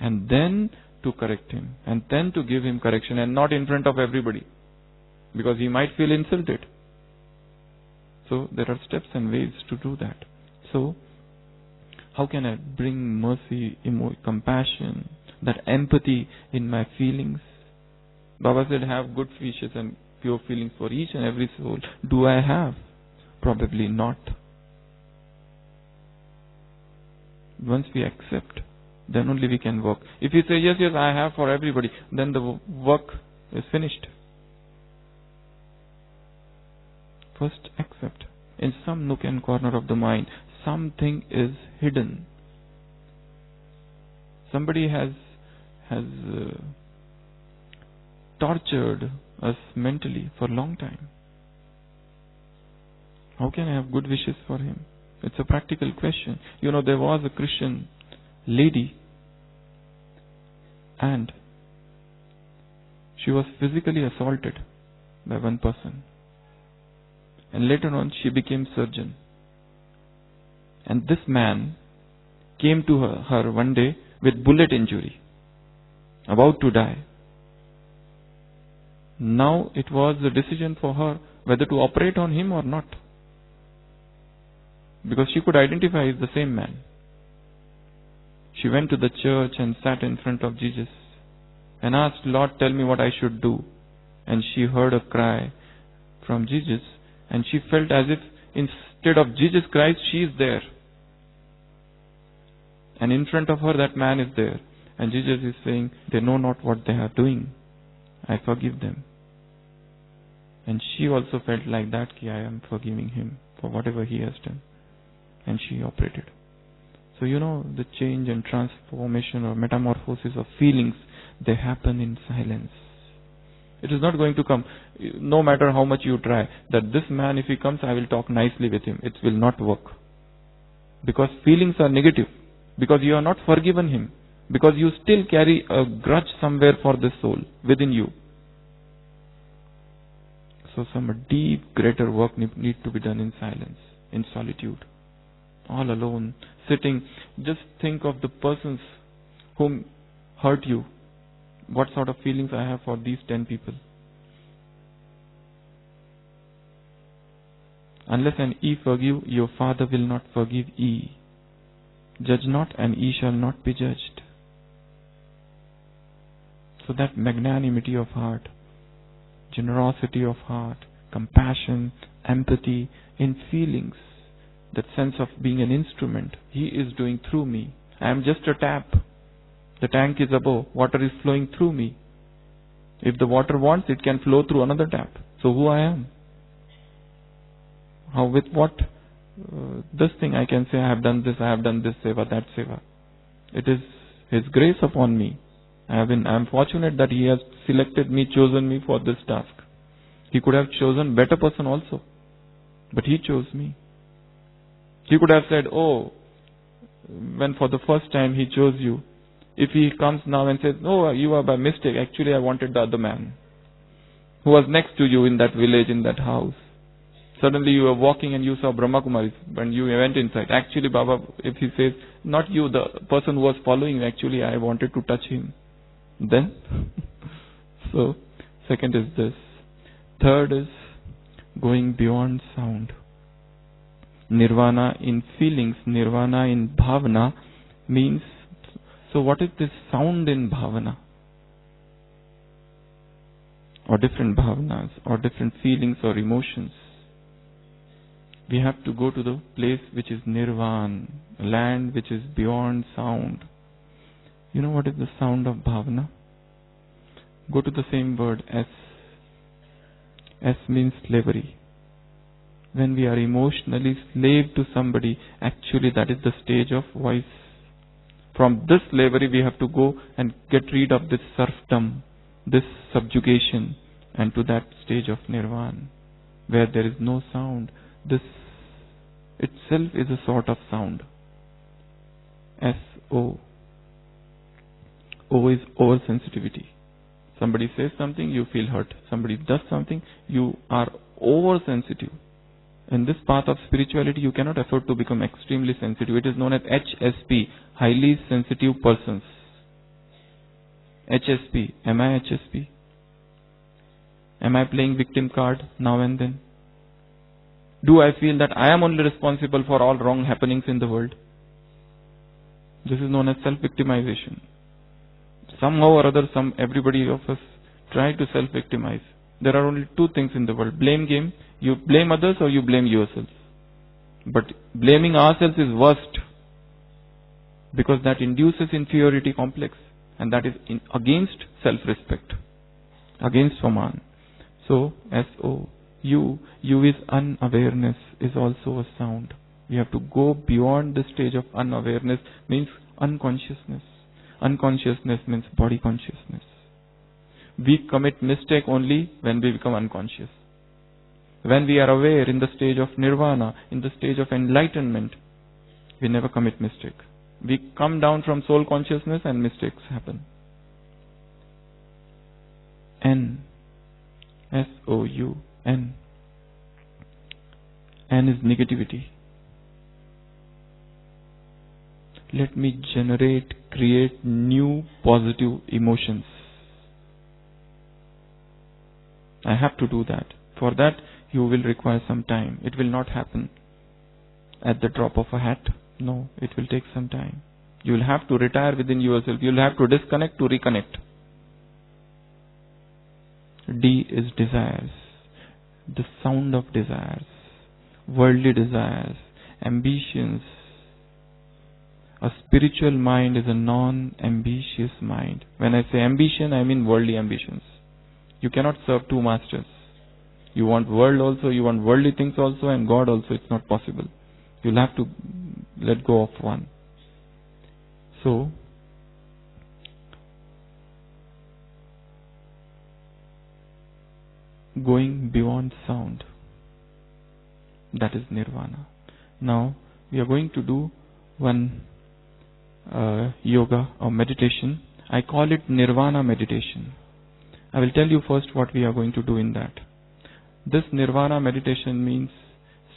And then to correct him. And then to give him correction, and not in front of everybody, because he might feel insulted. So there are steps and ways to do that. So how can I bring mercy, compassion, that empathy in my feelings? Baba said have good wishes and pure feelings for each and every soul. Do I have? Probably not. Once we accept, then only we can work. If you say, yes, I have for everybody, then the work is finished. First accept. In some nook and corner of the mind, something is hidden. Somebody has tortured us mentally for a long time. How can I have good wishes for him? It's a practical question. There was a Christian lady and she was physically assaulted by one person. And later on she became surgeon. And this man came to her one day with bullet injury, about to die. Now it was the decision for her whether to operate on him or not, because she could identify as the same man. She went to the church and sat in front of Jesus and asked, Lord, tell me what I should do. And she heard a cry from Jesus, and she felt as if instead of Jesus Christ, she is there. And in front of her, that man is there. And Jesus is saying, they know not what they are doing. I forgive them. And she also felt like that, I am forgiving him for whatever he has done. And she operated. So the change and transformation or metamorphosis of feelings, they happen in silence. It is not going to come, no matter how much you try, that this man, if he comes, I will talk nicely with him. It will not work. Because feelings are negative. Because you are not forgiven him. Because you still carry a grudge somewhere for this soul within you. So some deep, greater work need to be done in silence, in solitude. All alone, sitting. Just think of the persons whom hurt you. What sort of feelings I have for these 10 people. Unless an ye forgive, your Father will not forgive ye. Judge not, and ye shall not be judged. So that magnanimity of heart, generosity of heart, compassion, empathy in feelings, that sense of being an instrument, he is doing through me. I am just a tap. The tank is above. Water is flowing through me. If the water wants, it can flow through another tap. So who I am? How, with what? This thing I can say, I have done this seva, that seva. It is his grace upon me. I am fortunate that he has selected me, chosen me for this task. He could have chosen better person also. But he chose me. He could have said, when for the first time he chose you, if he comes now and says, you are by mistake, actually I wanted the other man who was next to you in that village, in that house. Suddenly you were walking and you saw Brahma Kumaris when you went inside. Actually, Baba, if he says, not you, the person who was following, actually I wanted to touch him. Then, so, second is this. Third is going beyond sound. Nirvana in feelings, Nirvana in Bhavana means, so what is this sound in Bhavana? Or different Bhavanas, or different feelings or emotions. We have to go to the place which is Nirvana, land which is beyond sound. You know what is the sound of Bhavana? Go to the same word, S. S means slavery. When we are emotionally slave to somebody, actually that is the stage of voice. From this slavery we have to go and get rid of this serfdom, this subjugation, and to that stage of Nirvana, where there is no sound. This itself is a sort of sound. S-O. O is oversensitivity. Somebody says something, you feel hurt. Somebody does something, you are oversensitive. In this path of spirituality, you cannot afford to become extremely sensitive. It is known as HSP, highly sensitive persons. HSP. Am I HSP? Am I playing victim card now and then? Do I feel that I am only responsible for all wrong happenings in the world? This is known as self-victimization. Somehow or other, everybody of us try to self-victimize. There are only two things in the world. Blame game. You blame others or you blame yourselves. But blaming ourselves is worst, because that induces inferiority complex, and that is against self-respect, against Swaman. So, S-O, U is unawareness, is also a sound. We have to go beyond the stage of unawareness, means unconsciousness. Unconsciousness means body consciousness. We commit mistake only when we become unconscious. When we are aware in the stage of Nirvana, in the stage of enlightenment, we never commit mistake. We come down from soul consciousness and mistakes happen. N. S-O-U. N. N is negativity. Let me create new positive emotions. I have to do that. For that, you will require some time. It will not happen at the drop of a hat. No, it will take some time. You will have to retire within yourself. You will have to disconnect to reconnect. D is desires, the sound of desires, worldly desires, ambitions. A spiritual mind is a non-ambitious mind. When I say ambition, I mean worldly ambitions. You cannot serve two masters. You want world also, you want worldly things also, and God also. It's not possible. You'll have to let go of one. So, going beyond sound, that is Nirvana. Now, we are going to do one yoga or meditation. I call it Nirvana Meditation. I will tell you first what we are going to do in that. This Nirvana Meditation means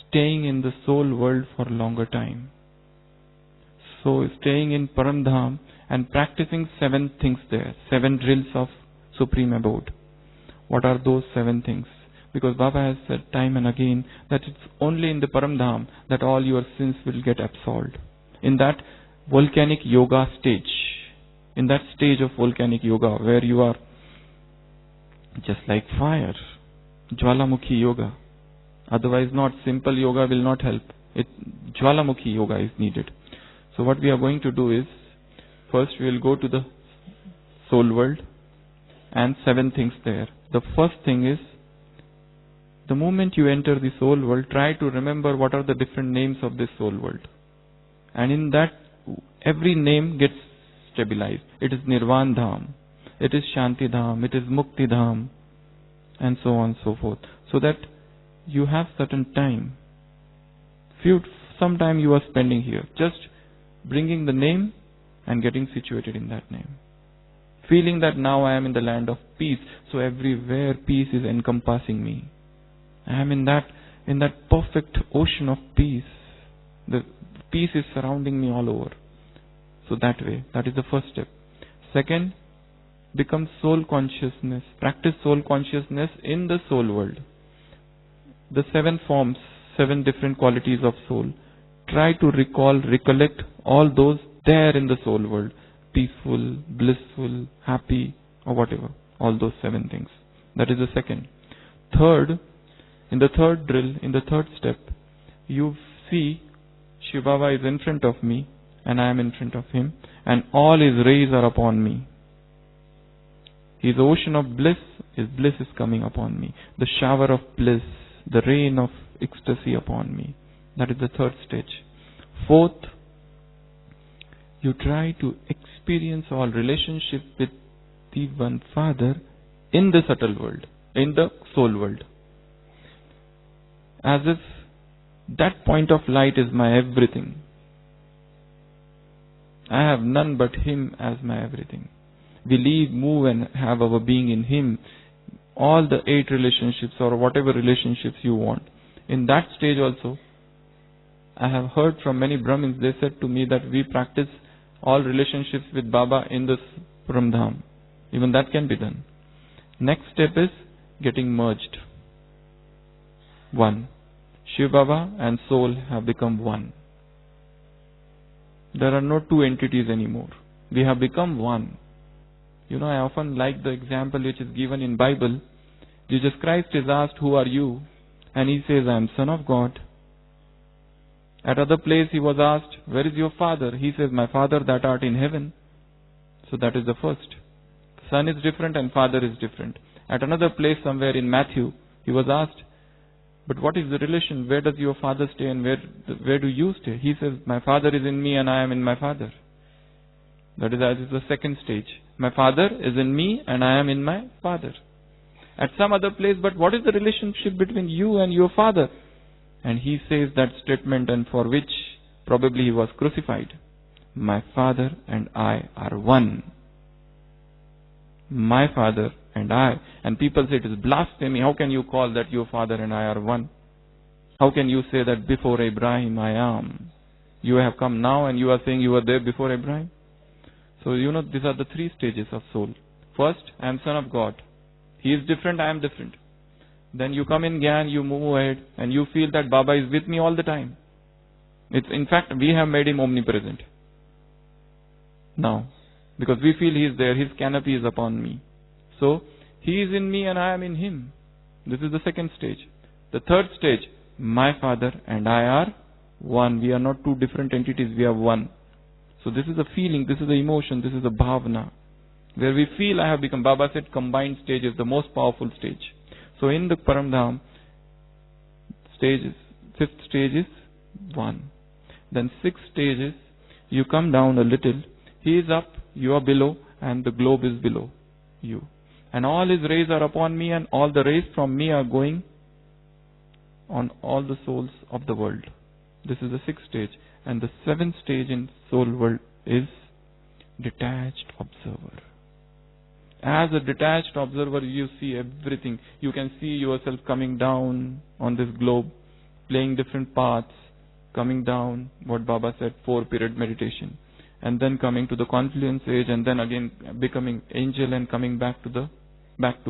staying in the soul world for a longer time. So staying in Paramdham and practicing 7 things there, 7 drills of Supreme Abode. What are those 7 things? Because Baba has said time and again that it's only in the Paramdham that all your sins will get absolved. In that volcanic yoga stage, in that stage of volcanic yoga where you are just like fire, Jwalamukhi yoga. Otherwise not, simple yoga will not help. Jwalamukhi yoga is needed. So what we are going to do is, first we will go to the soul world and 7 things there. The first thing is, the moment you enter the soul world, try to remember what are the different names of this soul world. And in that, every name gets stabilized. It is Nirvana Dham, it is Shanti Dham, it is Mukti Dham, and so on and so forth. So that you have certain time. Some time you are spending here, just bringing the name and getting situated in that name. Feeling that now I am in the land of peace, so everywhere peace is encompassing me. I am in that perfect ocean of peace. The peace is surrounding me all over. So that way, that is the first step. Second, become soul consciousness. Practice soul consciousness in the soul world. The 7 forms, 7 different qualities of soul. Try to recollect all those there in the soul world. Peaceful, blissful, happy, or whatever. All those 7 things. That is the second. Third, in the third drill, in the third step, you see Shiva is in front of me and I am in front of him, and all his rays are upon me. His ocean of bliss, his bliss is coming upon me. The shower of bliss, the rain of ecstasy upon me. That is the third stage. Fourth, you try to experience all relationship with the one Father in the subtle world, in the soul world. As if that point of light is my everything. I have none but Him as my everything. We live, move and have our being in Him. All the 8 relationships or whatever relationships you want. In that stage also, I have heard from many Brahmins, they said to me that we practice all relationships with Baba in this Paramdham. Even that can be done. Next step is getting merged. One. Shiva Baba and soul have become one. There are no 2 entities anymore. We have become one. I often like the example which is given in Bible. Jesus Christ is asked, who are you? And he says, I am Son of God. At other place he was asked, where is your Father? He says, my Father that art in heaven. So that is the first. Son is different and Father is different. At another place somewhere in Matthew, he was asked, but what is the relation? Where does your Father stay and where do you stay? He says, my Father is in me and I am in my Father. That is the second stage. My Father is in me and I am in my Father. At some other place, but what is the relationship between you and your Father? And he says that statement, and for which probably he was crucified. My Father and I are one. My Father and I. And people say it is blasphemy. How can you call that your Father and I are one? How can you say that before Abraham I am? You have come now and you are saying you were there before Abraham? So these are the 3 stages of soul. First, I am Son of God. He is different, I am different. Then you come in Gyan, you move ahead, and you feel that Baba is with me all the time. In fact, we have made him omnipresent. Now, because we feel he is there, his canopy is upon me. So, He is in me and I am in him. This is the second stage. The third stage, my Father and I are one. We are not two different entities, we are one. So this is a feeling, this is the emotion, this is the bhavana. Where we feel I have become, Baba said combined stage is the most powerful stage. So in the Paramdham, fifth stage is one. Then sixth stage is, you come down a little, he is up, you are below, and the globe is below you. And all his rays are upon me, and all the rays from me are going on all the souls of the world. This is the sixth stage. And the seventh stage in soul world is detached observer. As a detached observer, you see everything. You can see yourself coming down on this globe, playing different parts, coming down, what Baba said, 4-period meditation. And then coming to the confluence age, and then again becoming angel and coming back to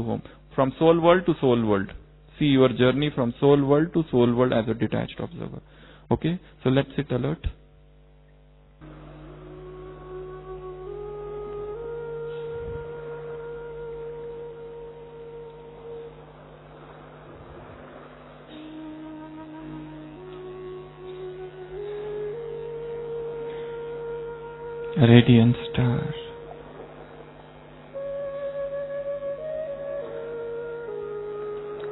home. From soul world to soul world. See your journey from soul world to soul world as a detached observer. Okay, so let's sit alert. A radiant star.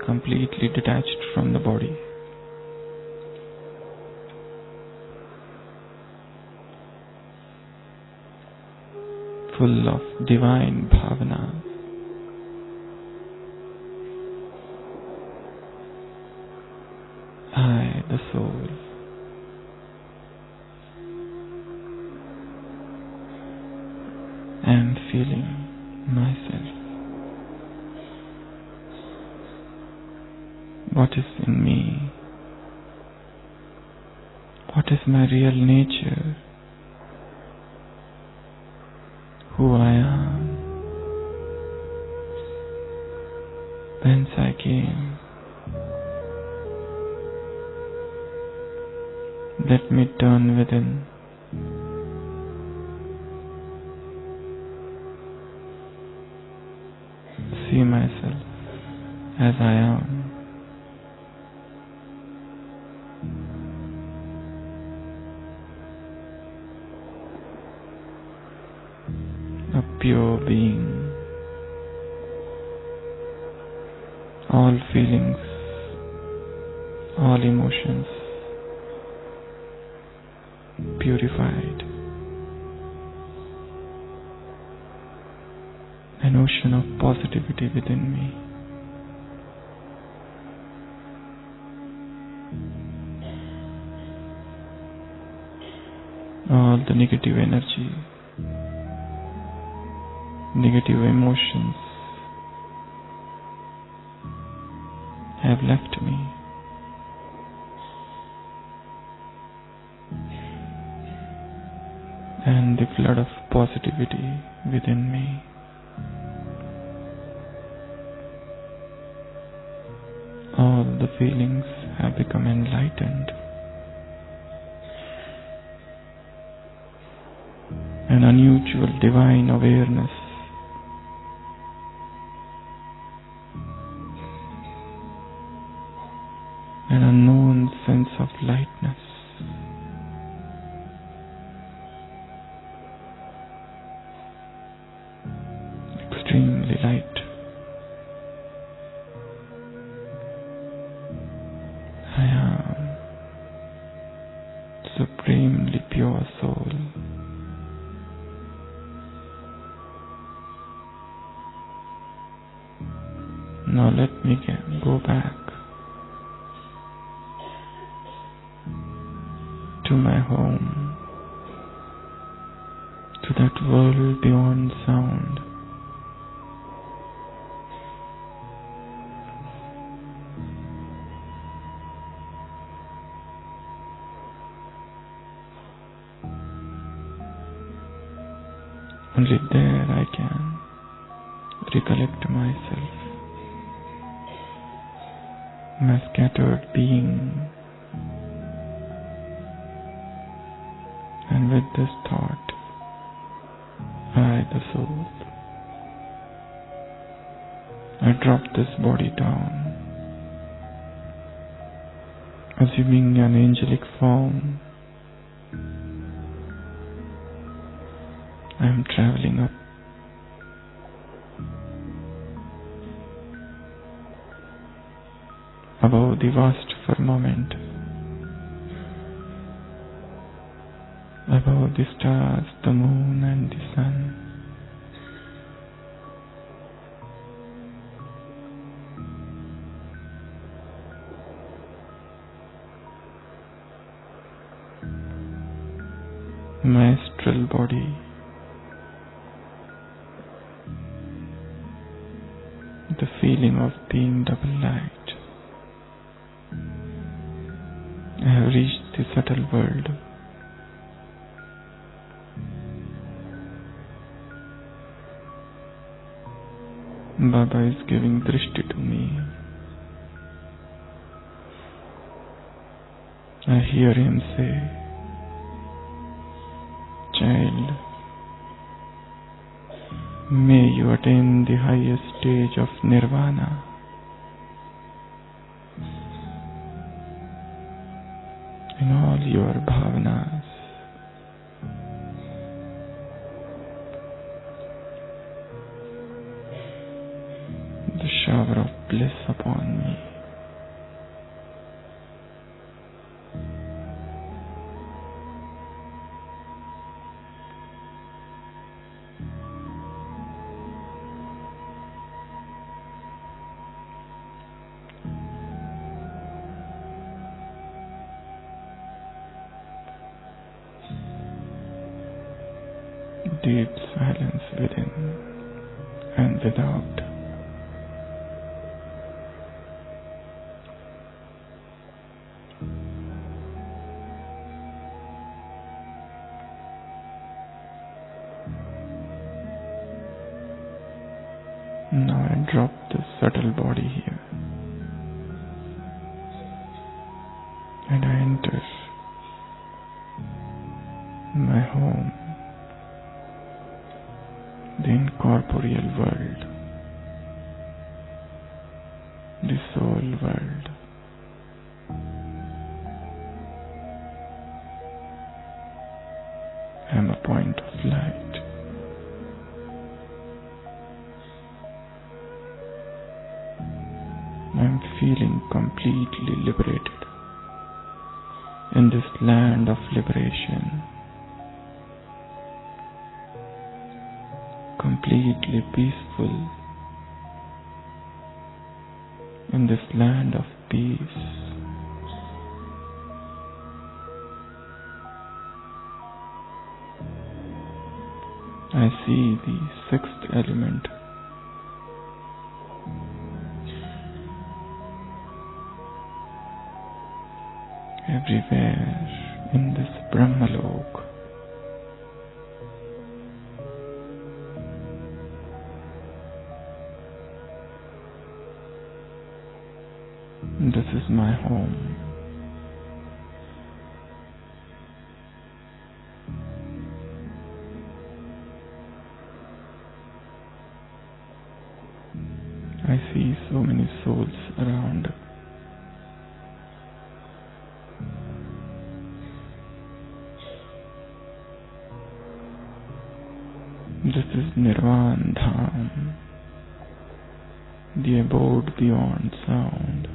Completely detached from the body. Full of divine bhavana. I, the soul, am feeling myself. What is in me? What is my real nature? Who I am? Whence I came? Let me turn within. See myself as I am. A pure being. All feelings, all emotions purified. An ocean of positivity within me. All the negative energy, negative emotions have left me. And the flood of positivity within me. All the feelings have become enlightened. An unusual divine awareness. An unknown sense of lightness. Extremely light. I am supremely pure soul. Now let me go back to my home, to that world beyond sound. Only there I can recollect myself, my scattered being. And with this thought, I, the soul, I drop this body down, assuming an angelic form. I am traveling up above the vast firmament, above the stars, the moon and the sun. My astral body, the feeling of being double light. I have reached the subtle world. Baba is giving drishti to me. I hear him say, "Child, may you attain the highest stage of Nirvana. In all your bhavanas, the shower of bliss upon me." Deep silence within and without. Now I drop the subtle body here and I enter my home, the incorporeal world, the soul world. I am a point of light. I am feeling completely liberated in this land of liberation. Completely peaceful in this land of peace. I see the sixth element. Everywhere in this Brahmalok. This is my home. I see so many souls around. This is Nirvana Dham, the abode beyond sound.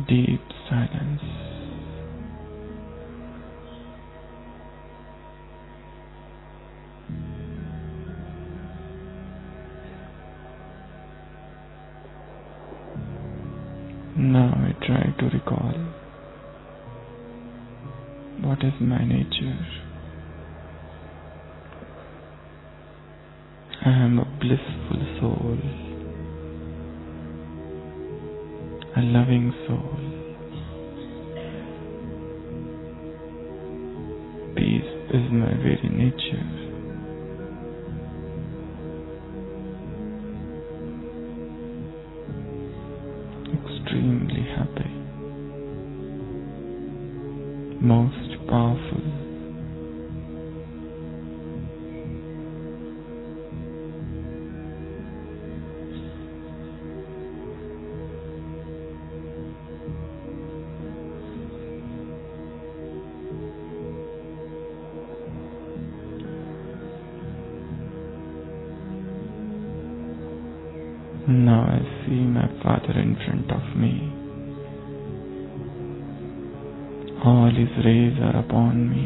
Deep silence. Now I try to recall what is my nature. I am a blissful soul, a loving soul. Peace is my very nature. Extremely happy, most powerful. Now I see my Father in front of me. All His rays are upon me.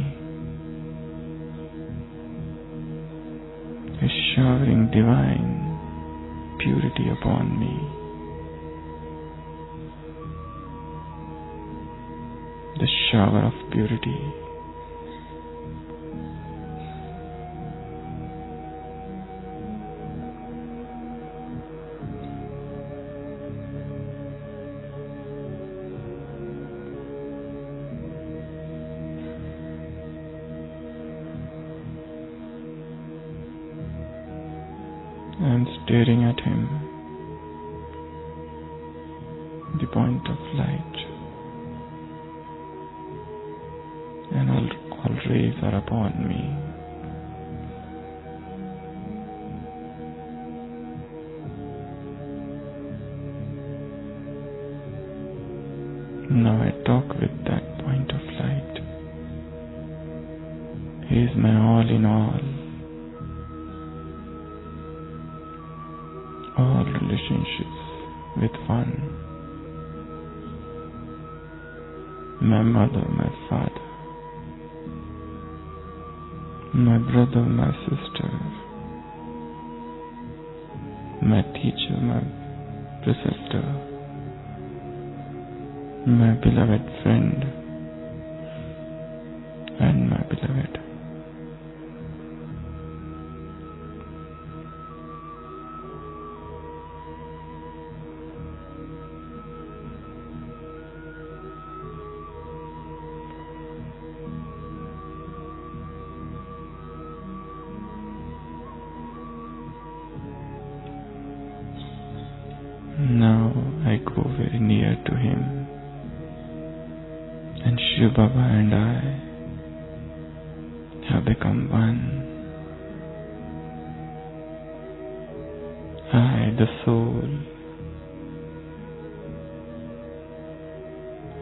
He's showering divine purity upon me. The shower of purity. I'm staring at Him, the point of light, and all rays are upon me. Now I talk with that point of light. He is my all in all. All relationships with one. My mother, my father, my brother, my sister, my teacher, my preceptor, my beloved friend, and my beloved. Now I go very near to Him, and Shiva Baba and I have become one. I, the soul,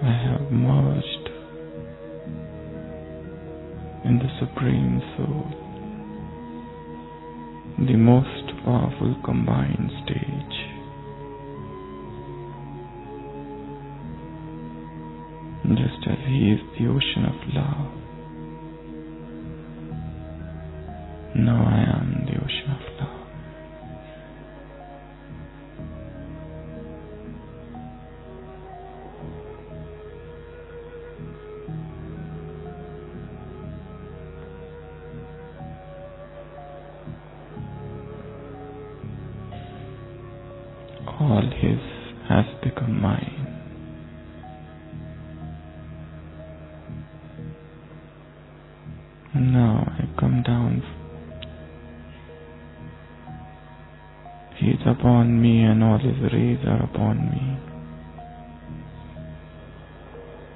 I have merged in the Supreme Soul, the most powerful combined stage. Just as He is the ocean of love, now I am the ocean of love. All His has become mine. Now I come down. He is upon me and all His rays are upon me.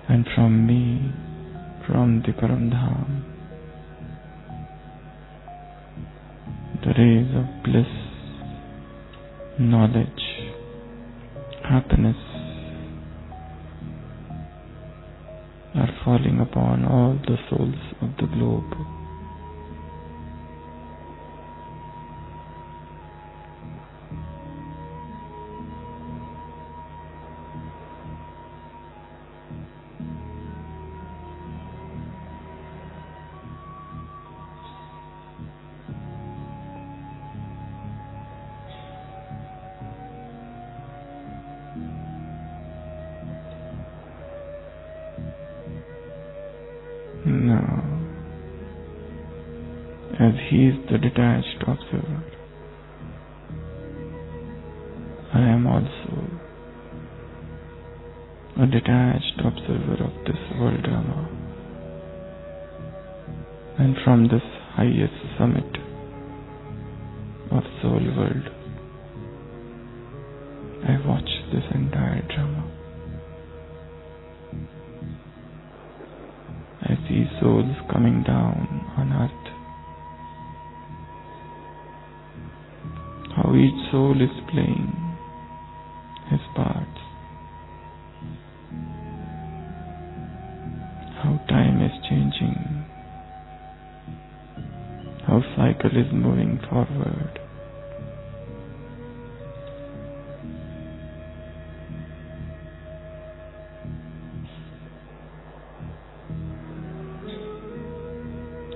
And from me, from the Paramdham, the rays of bliss, knowledge, happiness are falling upon all the souls of the globe. Now, as He is the detached observer, I am also a detached observer of this world drama. And from this highest summit of soul world, I watch this entire drama. I see souls coming down on earth. How each soul is playing his parts. How time is changing. How cycle is moving forward.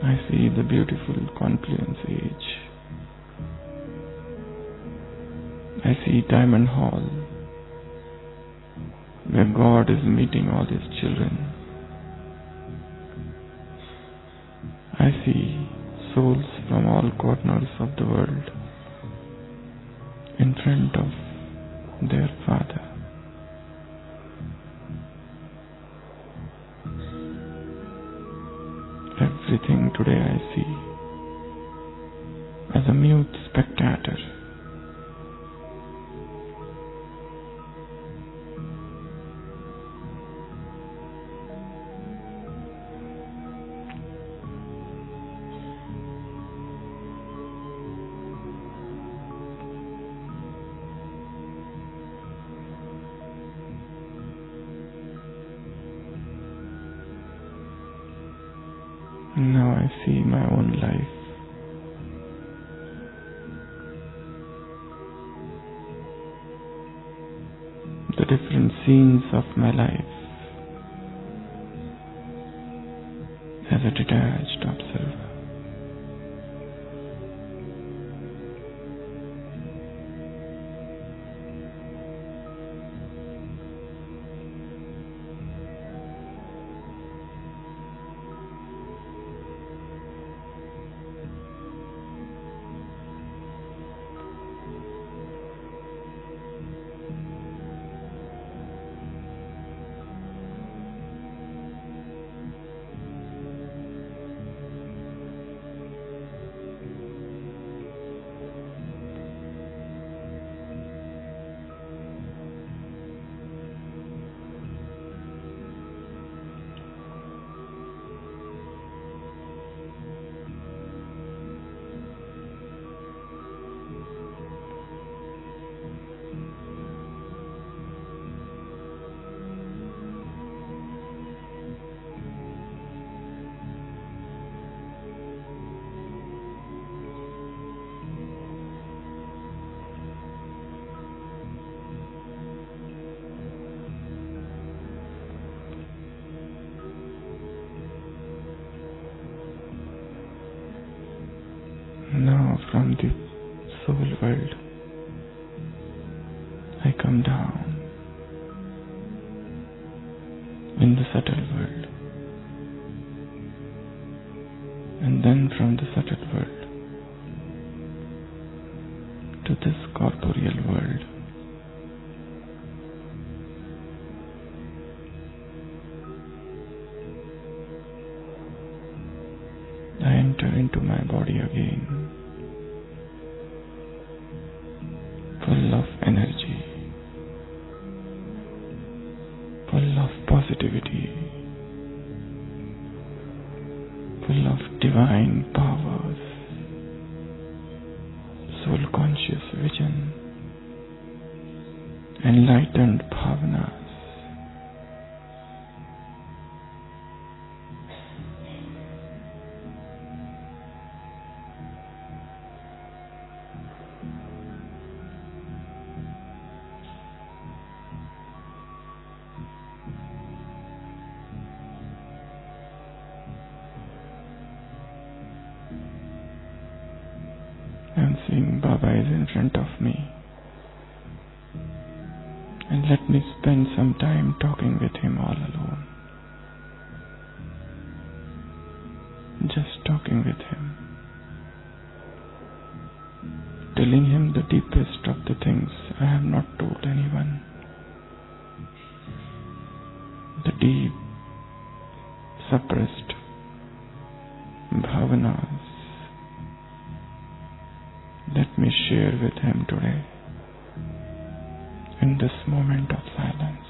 I see the beautiful confluence age. I see Diamond Hall, where God is meeting all His children. I see souls from all corners of the world in front of their Father. Everything today I see as a mute spectator. Now I see my own life. The different scenes of my life as a detached observer. Now from the soul world, I come down in the subtle world, and then from the subtle world to this corporeal world. I enter into my body again, full of energy, full of positivity, full of divine powers, soul conscious vision, enlightened bhavanas. And seeing Baba is in front of me, and let me spend some time talking with him all alone. Just talking with him, telling him the deepest of the things I have not told anyone. The deep, suppressed bhavanas. Let me share with him today in this moment of silence.